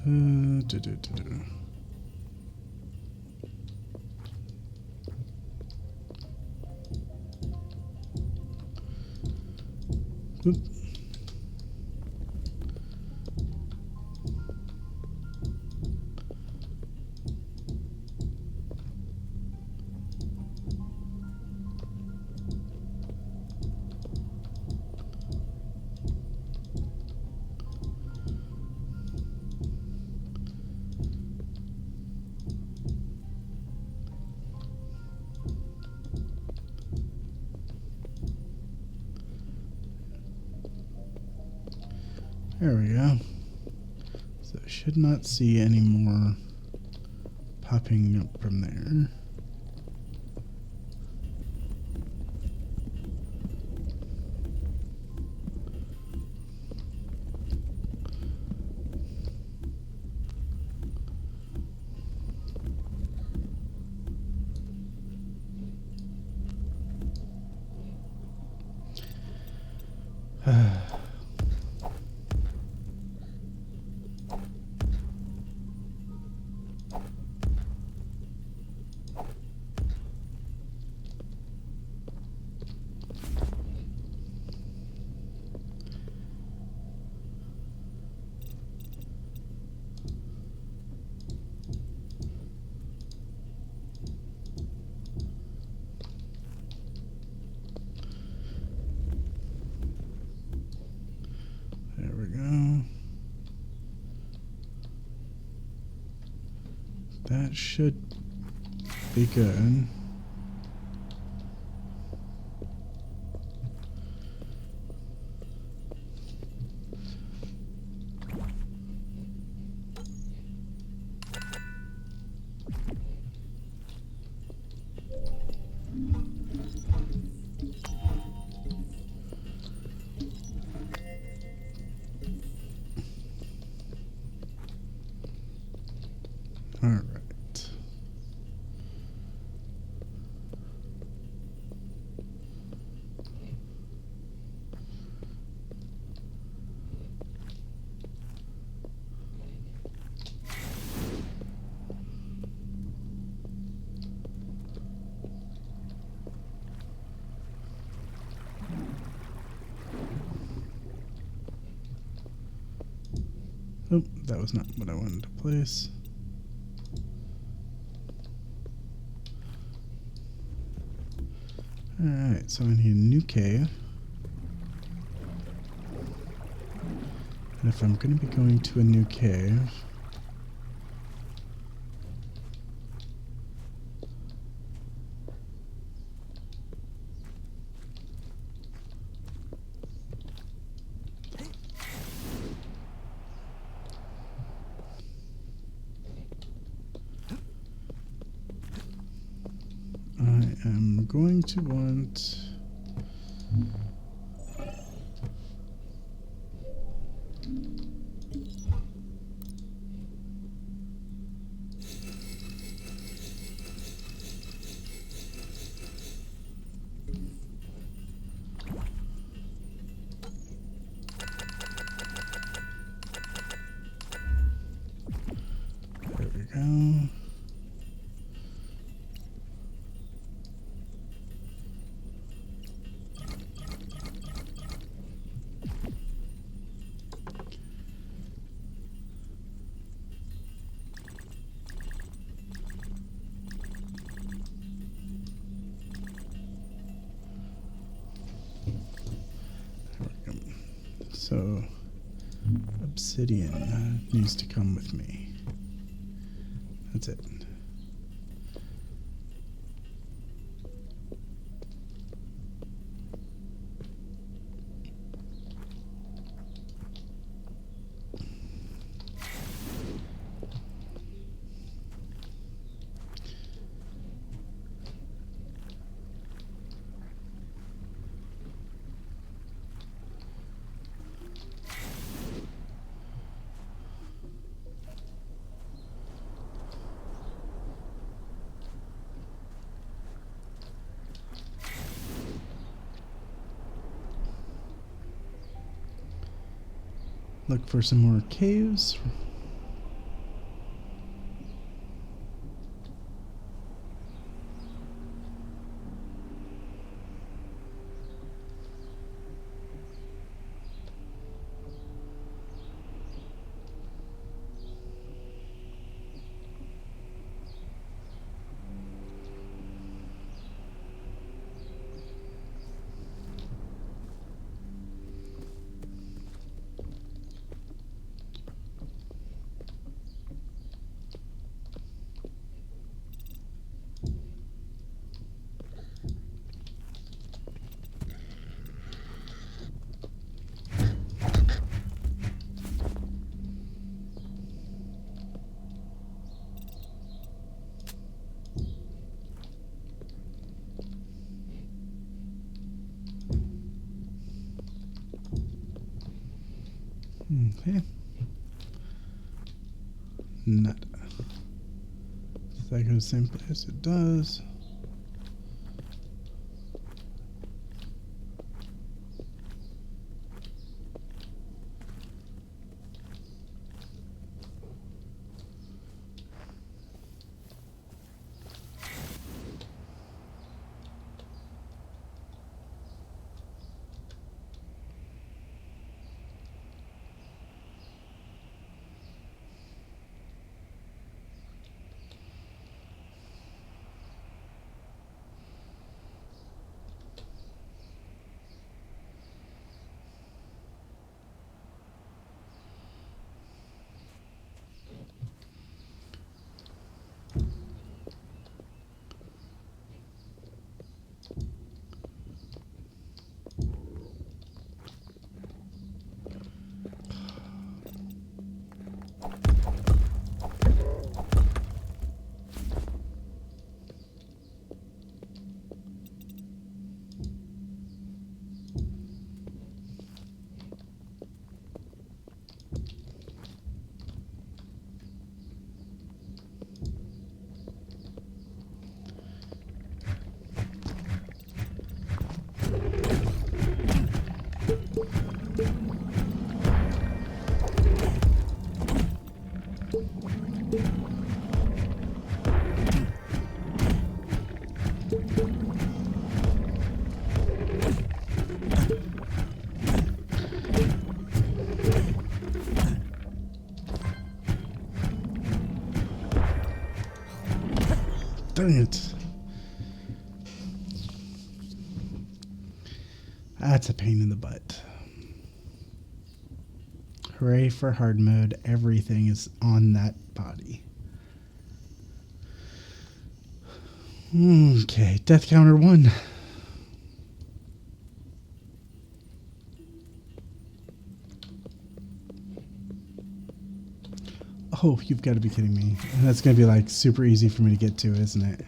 Speaker 1: Do. Whoop. There we go. So I should not see any more popping up from there. There we go. That should be good. All right. Oh, that was not what I wanted to place. Alright, so I need a new cave. And if I'm going to be going to a new cave, I am going to want... There we go. So, obsidian needs to come with me. That's it. Look for some more caves. Okay. Nut. Does that go the same place? It does. Dang it. That's a pain in the butt. Hooray for hard mode. Everything is on that body. Okay, death counter 1. Oh, you've got to be kidding me. That's going to be like super easy for me to get to, isn't it?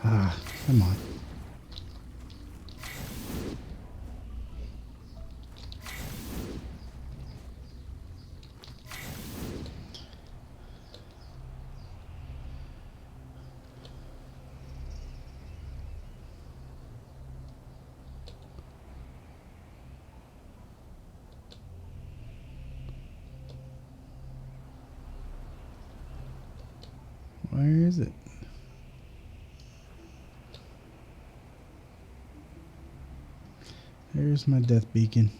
Speaker 1: Ah, come on. Where is it? There's my death beacon.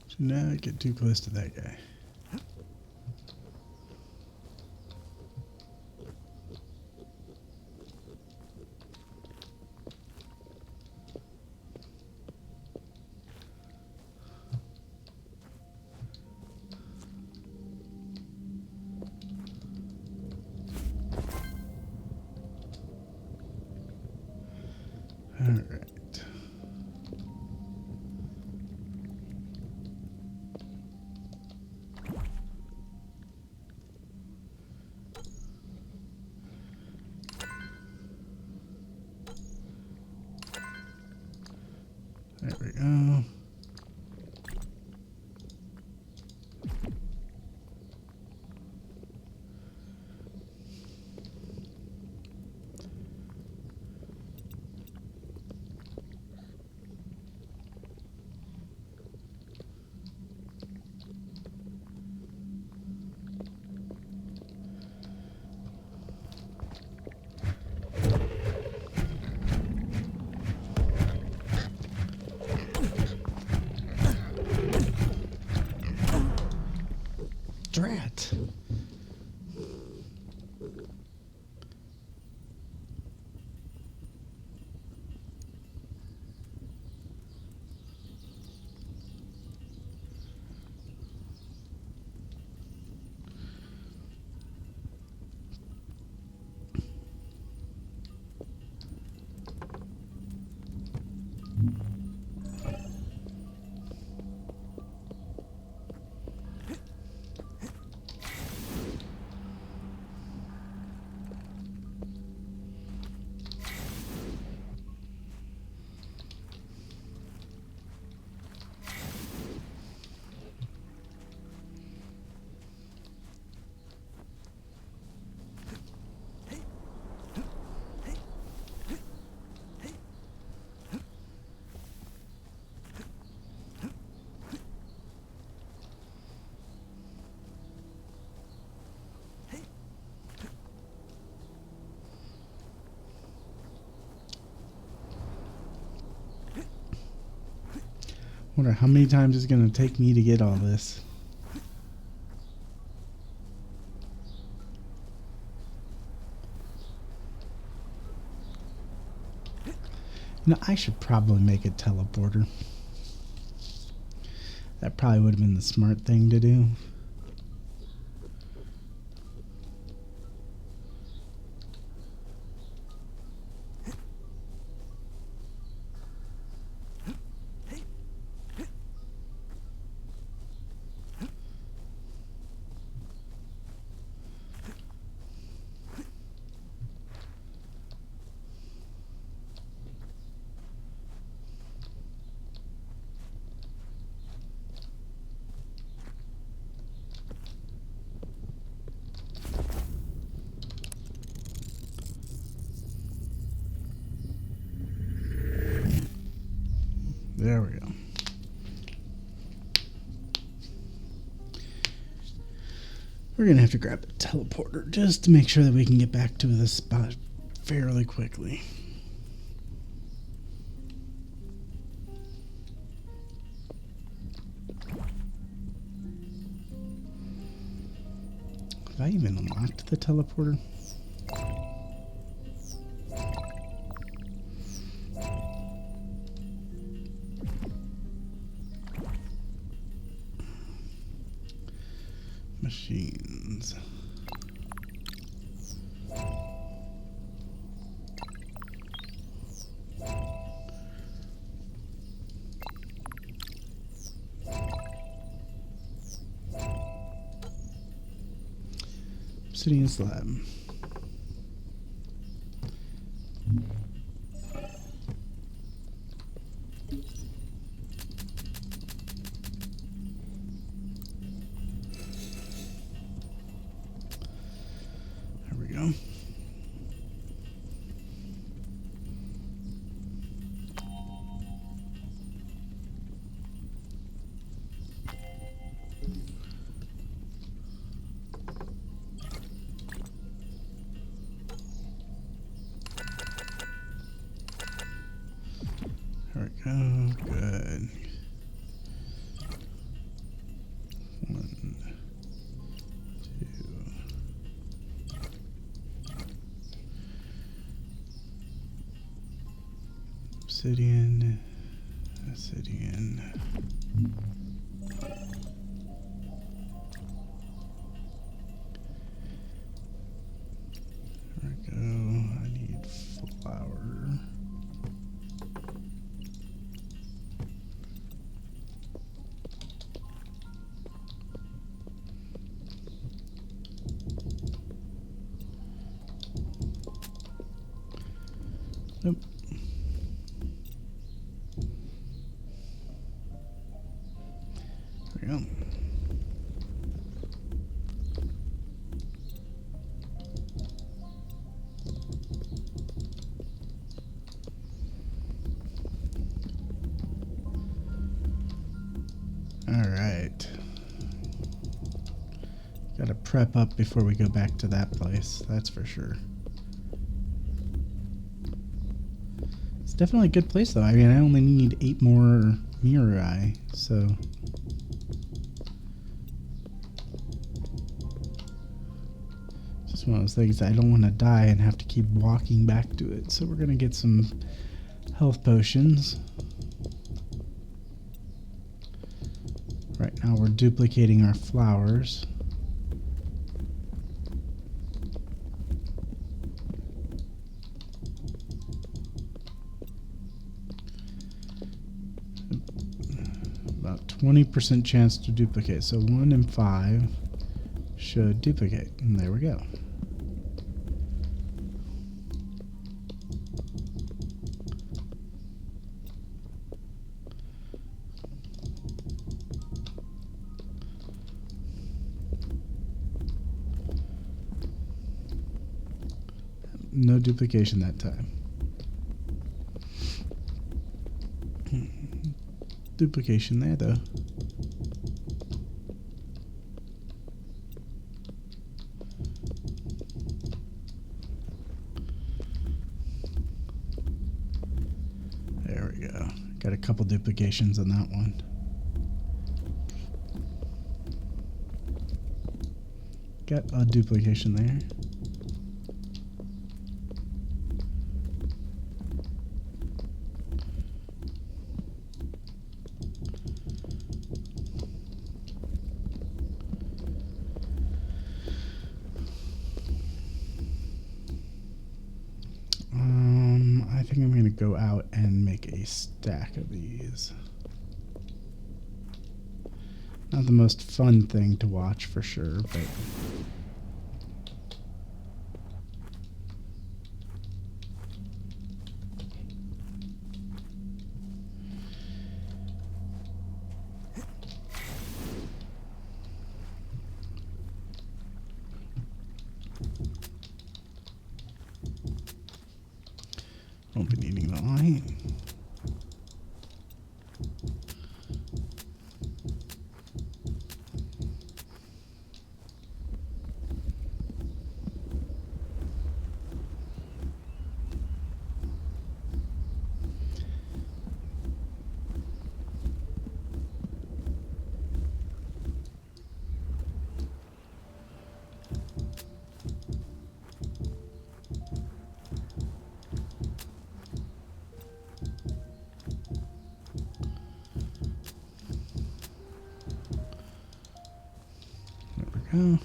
Speaker 1: Should not get too close to that guy. All right. There we go. drat. Wonder how many times it's going to take me to get all this. You know, I should probably make a teleporter. That probably would have been the smart thing to do. There we go. We're going to have to grab a teleporter just to make sure that we can get back to this spot fairly quickly. Have I even unlocked the teleporter? Machines. Obsidian slab. There we go. There we go. Good. One, two. Obsidian. Obsidian. There we go. I need flour. Nope. There we go. All right. Gotta prep up before we go back to that place, that's for sure. It's definitely a good place though. I mean, I only need 8 more mirror eye, so one of those things I don't want to die and have to keep walking back to it. So we're going to get some health potions. Right now we're duplicating our flowers. About 20% chance to duplicate. So 1 in 5 should duplicate. And there we go. No duplication that time. Duplication there, though. There we go. Got a couple duplications on that one. Got a duplication there. I think I'm going to go out and make a stack of these. Not the most fun thing to watch for sure, but won't be needing the light. There we go.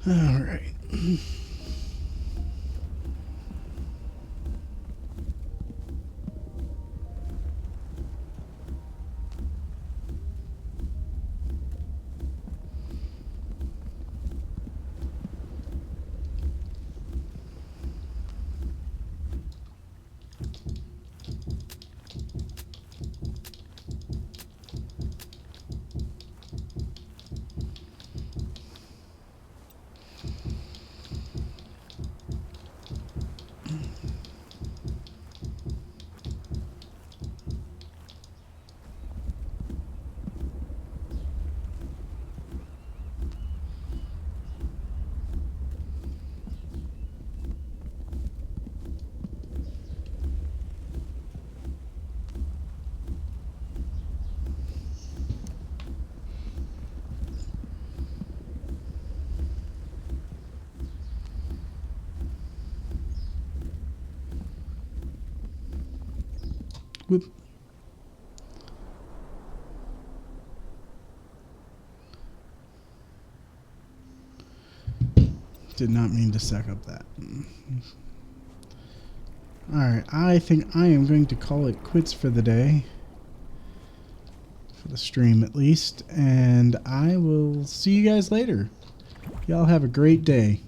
Speaker 1: All right. Whoop. Did not mean to suck up that. Alright, I think I am going to call it quits for the day. For the stream, at least. And I will see you guys later. Y'all have a great day.